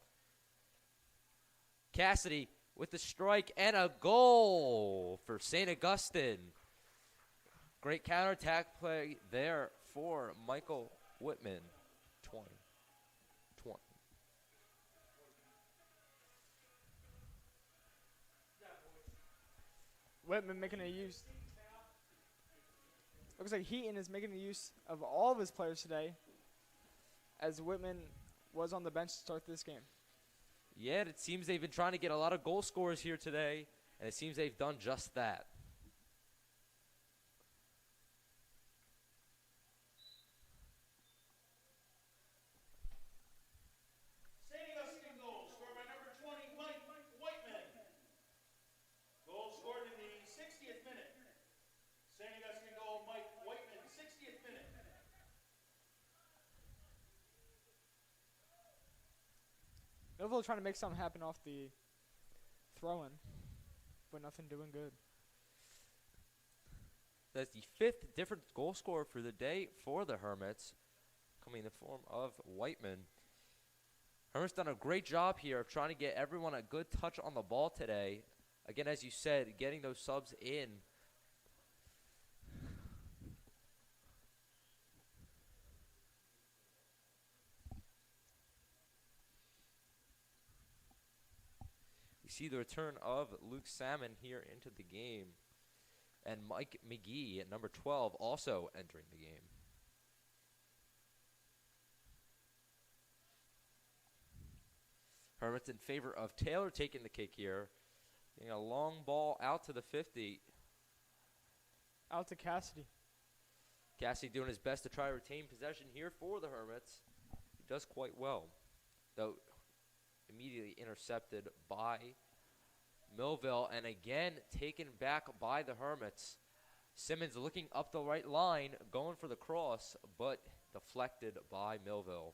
Cassidy with the strike and a goal for St. Augustine. Great counterattack play there for Michael Whitman. 20. Whitman making a use. Looks like Heaton is making a use of all of his players today, as Whitman was on the bench to start this game. Yeah, it seems they've been trying to get a lot of goal scorers here today, and it seems they've done just that. St. Augustine goal scored by number 20, Mike Whiteman. Goal scored in the 60th minute. St. Augustine goal, Mike Whiteman, 60th minute. Millville trying to make something happen off the throw-in, but nothing doing good. That's the 5th different goal scorer for the day for the Hermits, coming in the form of Whiteman. Hermits done a great job here of trying to get everyone a good touch on the ball today. Again, as you said, getting those subs in. We see the return of Luke Salmon here into the game. And Mike McGee at number 12 also entering the game. Hermits in favor of Taylor taking the kick here. Getting a long ball out to the 50. Out to Cassidy. Cassidy doing his best to try to retain possession here for the Hermits. He does quite well, though immediately intercepted by Millville, and again taken back by the Hermits. Simmons looking up the right line, going for the cross, but deflected by Millville.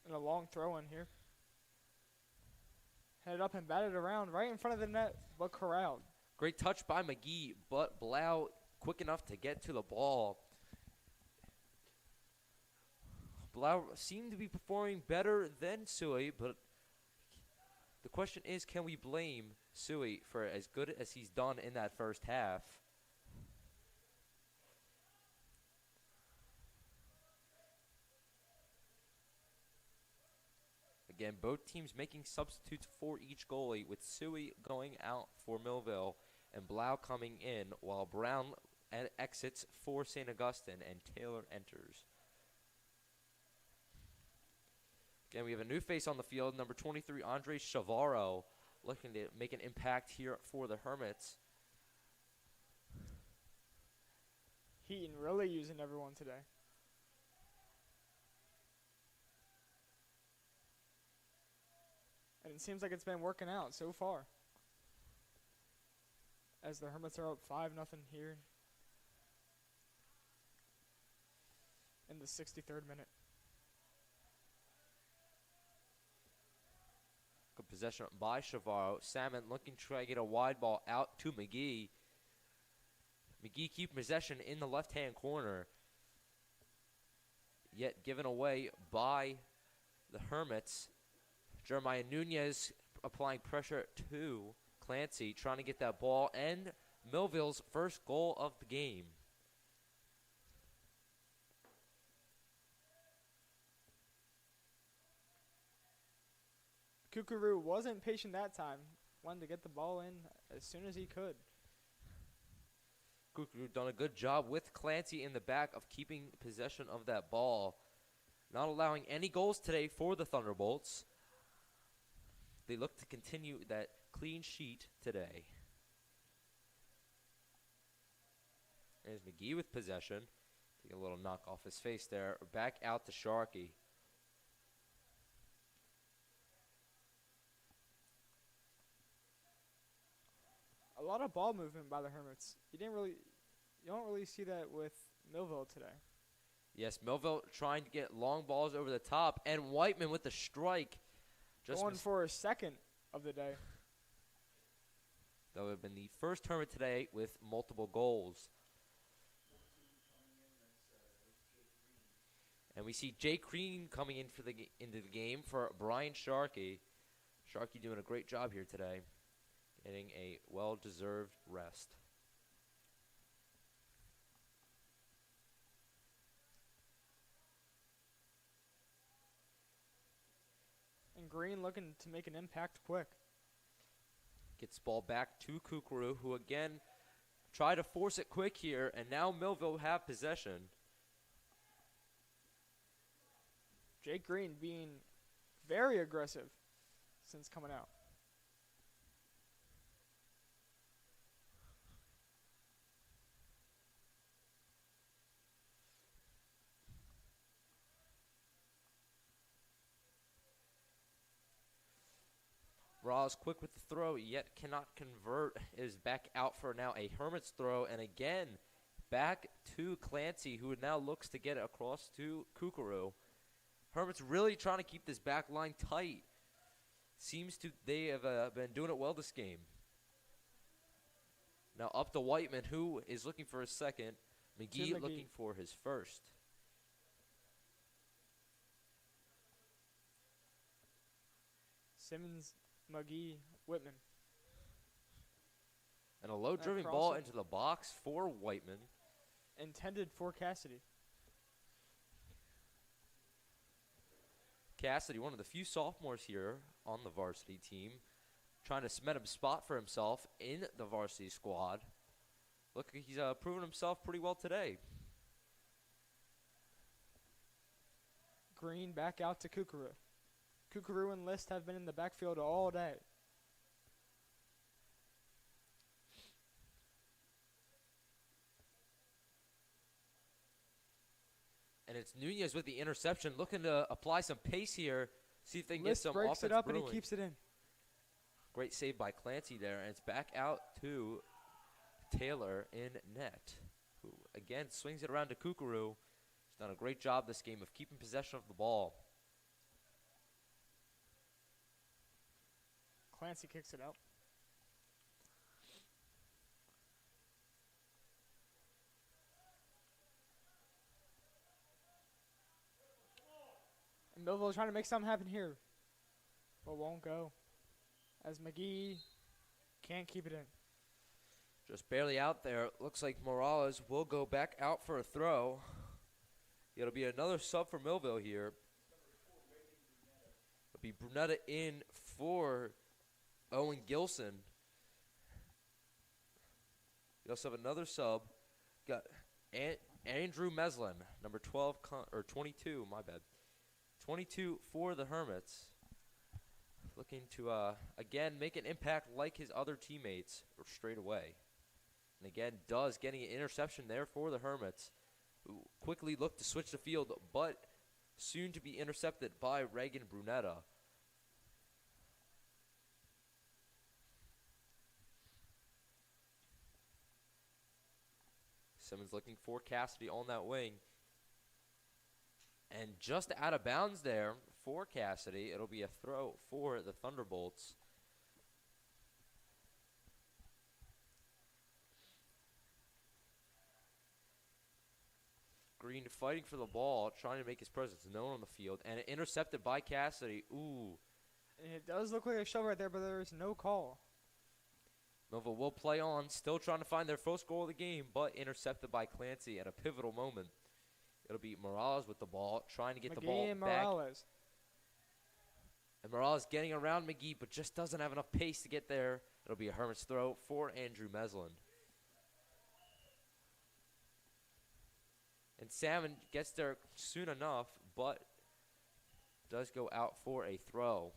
And a long throw in here. Headed up and batted around right in front of the net, but corralled. Great touch by McGee, but Blau quick enough to get to the ball. Blau seemed to be performing better than Suey, but the question is, can we blame Suey for as good as he's done in that first half? Again, both teams making substitutes for each goalie, with Suey going out for Millville and Blau coming in, while Brown exits for St. Augustine and Taylor enters. Again, we have a new face on the field, number 23, Andre Chavarro, looking to make an impact here for the Hermits. Heaton really using everyone today. And it seems like it's been working out so far, as the Hermits are up 5-0 here in the 63rd minute. Good possession by Chavarro. Salmon looking to try to get a wide ball out to McGee. McGee keep possession in the left-hand corner, yet given away by the Hermits. Jeremiah Nunez applying pressure to Clancy, trying to get that ball, and Millville's first goal of the game. Kukuru wasn't patient that time. Wanted to get the ball in as soon as he could. Kukuru done a good job with Clancy in the back of keeping possession of that ball. Not allowing any goals today for the Thunderbolts. They look to continue that clean sheet today. There's McGee with possession. Take a little knock off his face there. Back out to Sharkey. A lot of ball movement by the Hermits. You don't really see that with Millville today. Yes, Millville trying to get long balls over the top, and Whiteman with the strike. Going for a second of the day. That would have been the first tournament today with multiple goals. And we see Jake Green coming in into the game for Brian Sharkey. Sharkey doing a great job here today, getting a well-deserved rest. And Green looking to make an impact quick. Gets ball back to Kukuru, who again tried to force it quick here, and now Millville have possession. Jake Green being very aggressive since coming out. Ross quick with the throw, yet cannot convert. Is back out for now a Hermits throw, and again back to Clancy, who now looks to get it across to Kukuru. Hermits really trying to keep this back line tight. Seems to they have been doing it well this game. Now up to Whiteman, who is looking for his second. McGee looking for his first. Simmons, McGee, Whitman. And a low-driven ball into the box for Whiteman. Intended for Cassidy. Cassidy, one of the few sophomores here on the varsity team, trying to cement a spot for himself in the varsity squad. Look, he's proven himself pretty well today. Green back out to Kukuru. Kukuru and List have been in the backfield all day. And it's Nunez with the interception, looking to apply some pace here, see if they can get some offense breaks it up brewing. and he keeps it in. Great save by Clancy there, and it's back out to Taylor in net, who again swings it around to Kukuru. He's done a great job this game of keeping possession of the ball. Clancy kicks it out. And Millville trying to make something happen here, but won't go, as McGee can't keep it in. Just barely out there. Looks like Morales will go back out for a throw. It'll be another sub for Millville here. It'll be Brunetta in for Owen Gilson. We also have another sub. Got Andrew Meslin, number 12 or 22. My bad. 22 for the Hermits. Looking to again make an impact like his other teammates straight away. And again, does getting an interception there for the Hermits, who quickly look to switch the field, but soon to be intercepted by Reagan Brunetta. Simmons looking for Cassidy on that wing. And just out of bounds there for Cassidy. It'll be a throw for the Thunderbolts. Green fighting for the ball, trying to make his presence known on the field, and intercepted by Cassidy. Ooh. And it does look like a shove right there, but there is no call. Millville will play on, still trying to find their first goal of the game, but intercepted by Clancy at a pivotal moment. It'll be Morales with the ball, trying to get the ball and back. Morales. And Morales getting around McGee, but just doesn't have enough pace to get there. It'll be a Hermits throw for Andrew Meslin. And Salmon gets there soon enough, but does go out for a throw.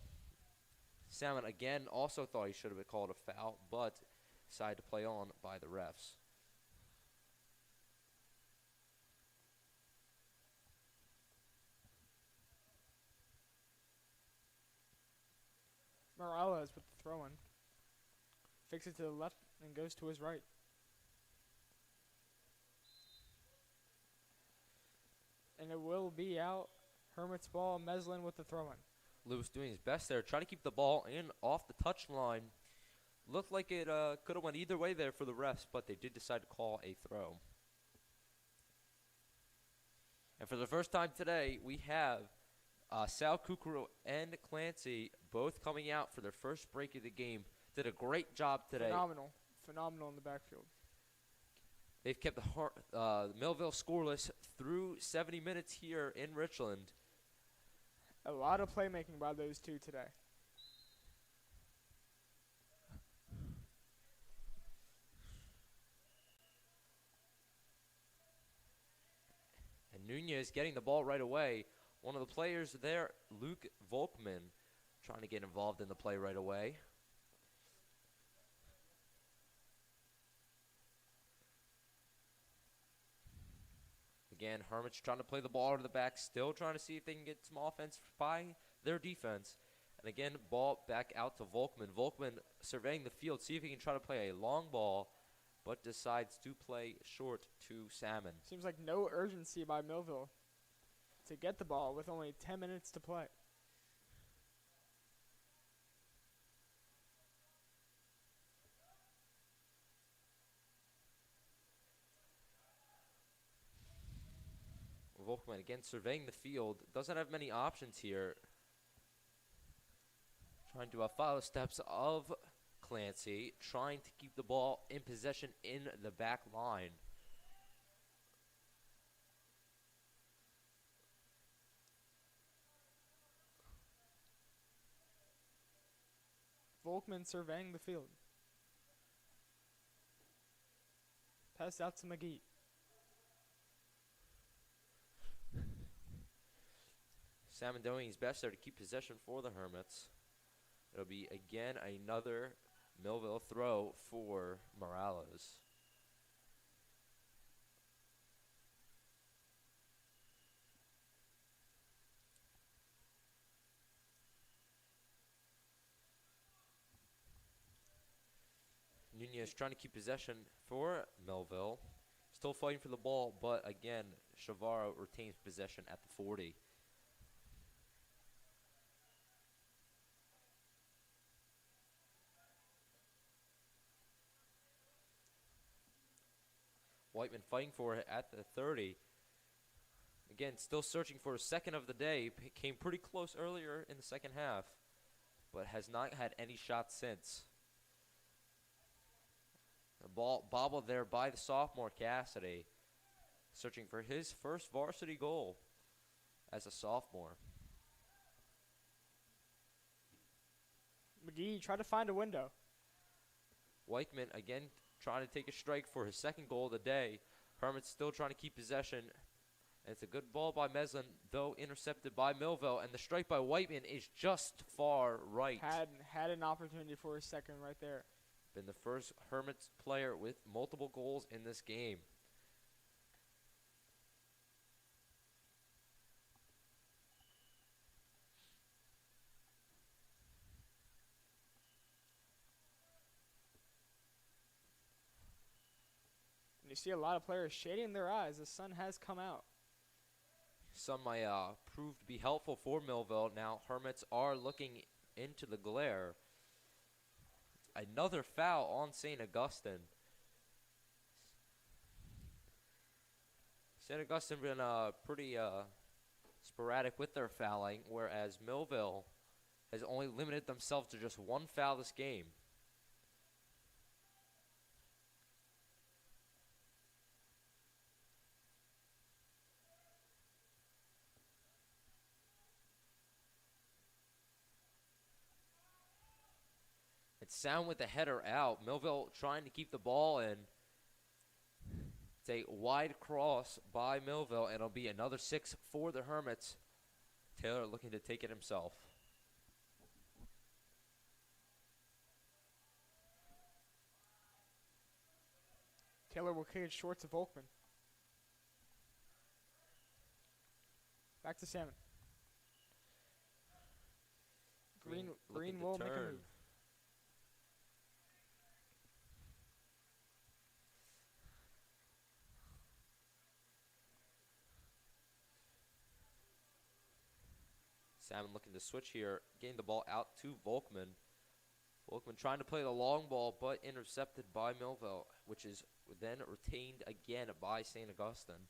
Salmon, again, also thought he should have been called a foul, but decided to play on by the refs. Morales with the throw-in. Fix it to the left and goes to his right. and it will be out. Hermits ball, Meslin with the throw-in. Lewis doing his best there, trying to keep the ball in off the touchline. Looked like it could have went either way there for the refs, but they did decide to call a throw. And for the first time today, we have Sal Kukuru and Clancy both coming out for their first break of the game. Did a great job today. Phenomenal in the backfield. They've kept the Millville scoreless through 70 minutes here in Richland. A lot of playmaking by those two today. And Nunez getting the ball right away. One of the players there, Luke Volkman, trying to get involved in the play right away. Again, Hermits trying to play the ball out of the back, still trying to see if they can get some offense by their defense. And again, ball back out to Volkman. Volkman surveying the field, see if he can try to play a long ball, but decides to play short to Salmon. Seems like no urgency by Millville to get the ball with only 10 minutes to play. Volkman again surveying the field. Doesn't have many options here. Trying to follow the steps of Clancy. Trying to keep the ball in possession in the back line. Volkman surveying the field. Pass out to McGee. Salmon doing his best there to keep possession for the Hermits. It'll be again another Millville throw for Morales. Nunez trying to keep possession for Millville. Still fighting for the ball, but again, Chavaro retains possession at the 40. Whiteman fighting for it at the 30. Again, still searching for a second of the day. Came pretty close earlier in the second half, but has not had any shots since. The ball bobbled there by the sophomore Cassidy, searching for his first varsity goal as a sophomore. McGee tried to find a window. Weichman again trying to take a strike for his second goal of the day. Hermits still trying to keep possession. And it's a good ball by Meslin, though intercepted by Millville. And the strike by Whiteman is just far right. Had an opportunity for a second right there. Been the first Hermits player with multiple goals in this game. And you see a lot of players shading their eyes. The sun has come out. Sun might prove to be helpful for Millville. Now Hermits are looking into the glare. Another foul on St. Augustine. St. Augustine been pretty sporadic with their fouling, whereas Millville has only limited themselves to just one foul this game. Sound with the header out. Millville trying to keep the ball in. It's a wide cross by Millville, and it'll be another 6 for the Hermits. Taylor looking to take it himself. Taylor will kick it short to Volkman. Back to Salmon. Green will make a move. Salmon looking to switch here, getting the ball out to Volkman. Volkman trying to play the long ball, but intercepted by Millville, which is then retained again by St. Augustine.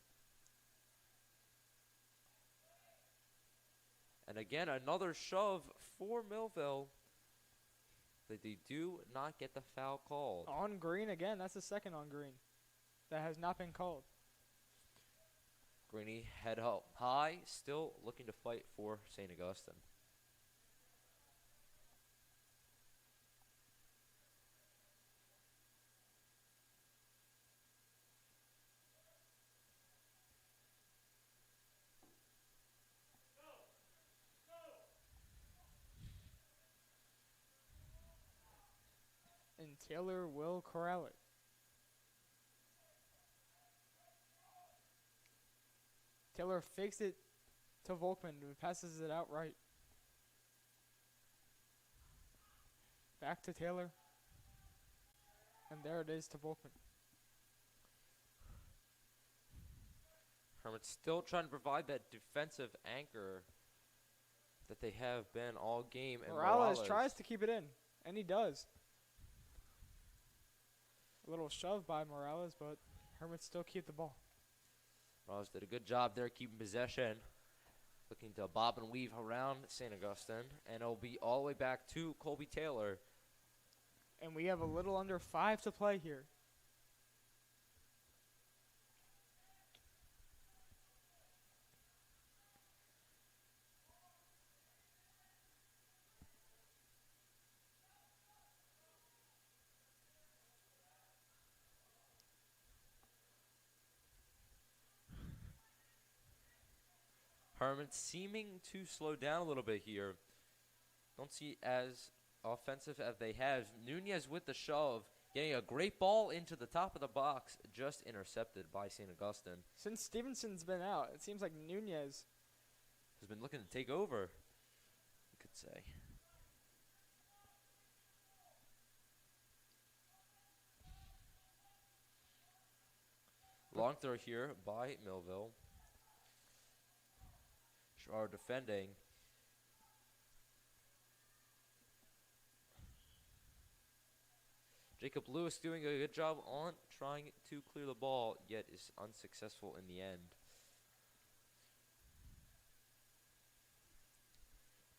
And again, another shove for Millville. They do not get the foul called. On green again. That's the second on green that has not been called. Greeny head up high, still looking to fight for St. Augustine. And Taylor will corral it. Taylor fakes it to Volkman, who passes it out right. Back to Taylor. And there it is to Volkman. Hermits still trying to provide that defensive anchor that they have been all game. And Morales tries to keep it in, and he does. A little shove by Morales, but Hermits still keep the ball. Morales did a good job there keeping possession. Looking to bob and weave around St. Augustine, and it'll be all the way back to Colby Taylor. And we have a little under 5 to play here. Hermits seeming to slow down a little bit here. Don't see as offensive as they have. Nunez with the shove, getting a great ball into the top of the box, just intercepted by St. Augustine. Since Stevenson's been out, it seems like Nunez Has been looking to take over, you could say. Long throw here by Millville. Are defending. Jacob Lewis doing a good job on trying to clear the ball, yet is unsuccessful in the end.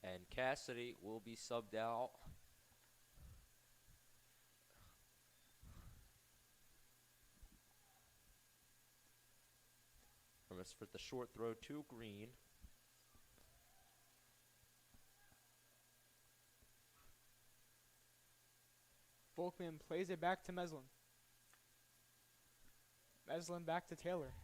And Cassidy will be subbed out. Hermits for the short throw to Green. Volkman plays it back to Meslin. Meslin back to Taylor.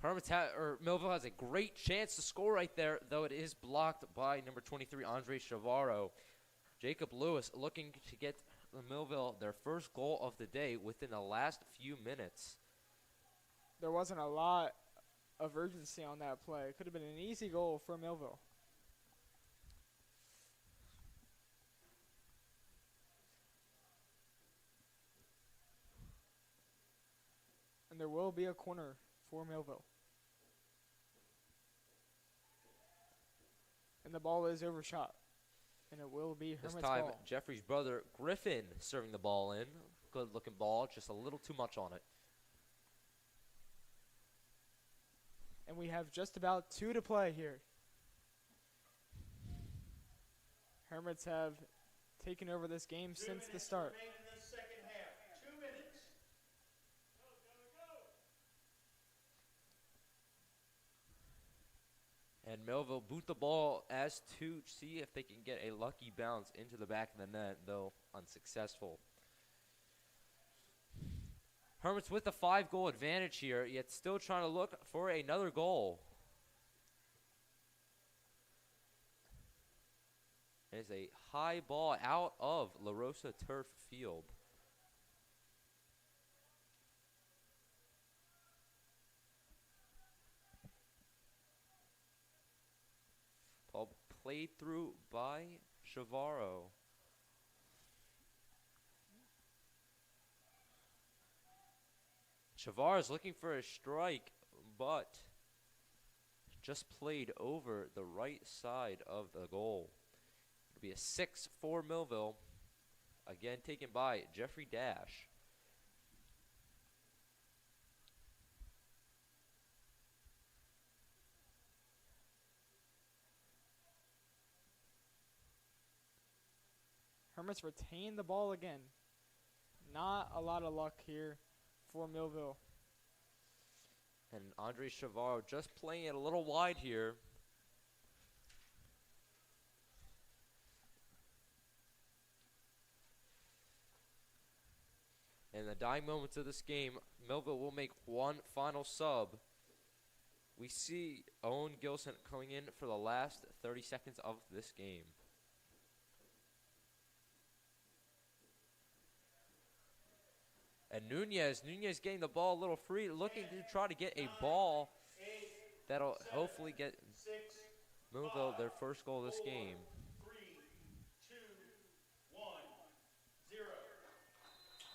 Millville has a great chance to score right there, though it is blocked by number 23, Andre Chavarro. Jacob Lewis looking to get Millville their first goal of the day within the last few minutes. There wasn't a lot of urgency on that play. It could have been an easy goal for Millville. And there will be a corner for Millville. And the ball is overshot. And it will be Hermit's This time, ball. Jeffrey's brother, Griffin, serving the ball in. Good-looking ball, just a little too much on it. And we have just about 2 to play here. Hermits have taken over this game since the start. Remain in the second half. 2 minutes. And Millville boot the ball as to see if they can get a lucky bounce into the back of the net, though unsuccessful. Hermits with the 5-goal advantage here, yet still trying to look for another goal. It's a high ball out of La Rosa Turf Field. Ball played through by Chavarro. Chavarro is looking for a strike, but just played over the right side of the goal. It'll be a 6-4 Millville. Again, taken by Jeffrey Dash. Hermits retain the ball again. Not a lot of luck here for Millville. And Andre Chavarro just playing it a little wide here. In the dying moments of this game, Millville will make one final sub. We see Owen Gilson coming in for the last 30 seconds of this game. And Nunez getting the ball a little free, looking to try to get a ball that'll hopefully get Millville their first goal of this game. 3, 2, 1, 0.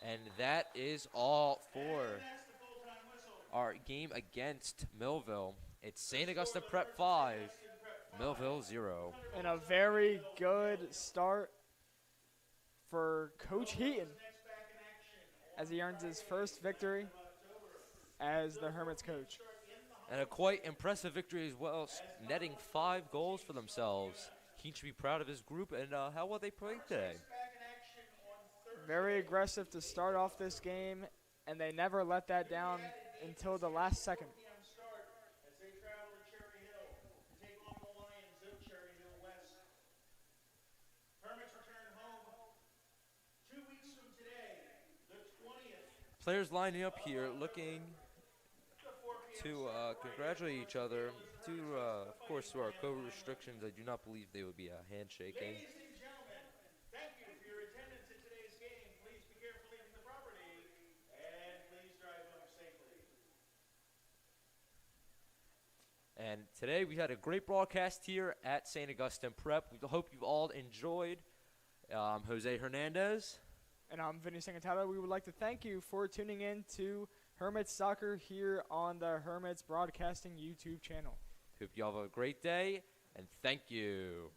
And that is all for And that's the full-time whistle. our game against Millville. It's St. Augustine Prep 5, Millville 0. And a very good start for Coach Heaton as he earns his first victory as the Hermits coach. And a quite impressive victory as well, netting 5 goals for themselves. He should be proud of his group and how well they played today. Very aggressive to start off this game, and they never let that down until the last second. Start as they travel to Cherry Hill to take on the Lions of Cherry Hill West. Hermits return home 2 weeks from today, the 20th. Players lining up here looking to congratulate each other. Of course, to our COVID restrictions, I do not believe they would be handshaking. Ladies and gentlemen, thank you for your attendance in today's game. Please be careful leaving the property, and please drive home safely. And today we had a great broadcast here at St. Augustine Prep. We hope you've all enjoyed. Jose Hernandez. And I'm Vinny Sangatata. We would like to thank you for tuning in to Hermits Soccer here on the Hermits Broadcasting YouTube channel. Hope you all have a great day, and thank you.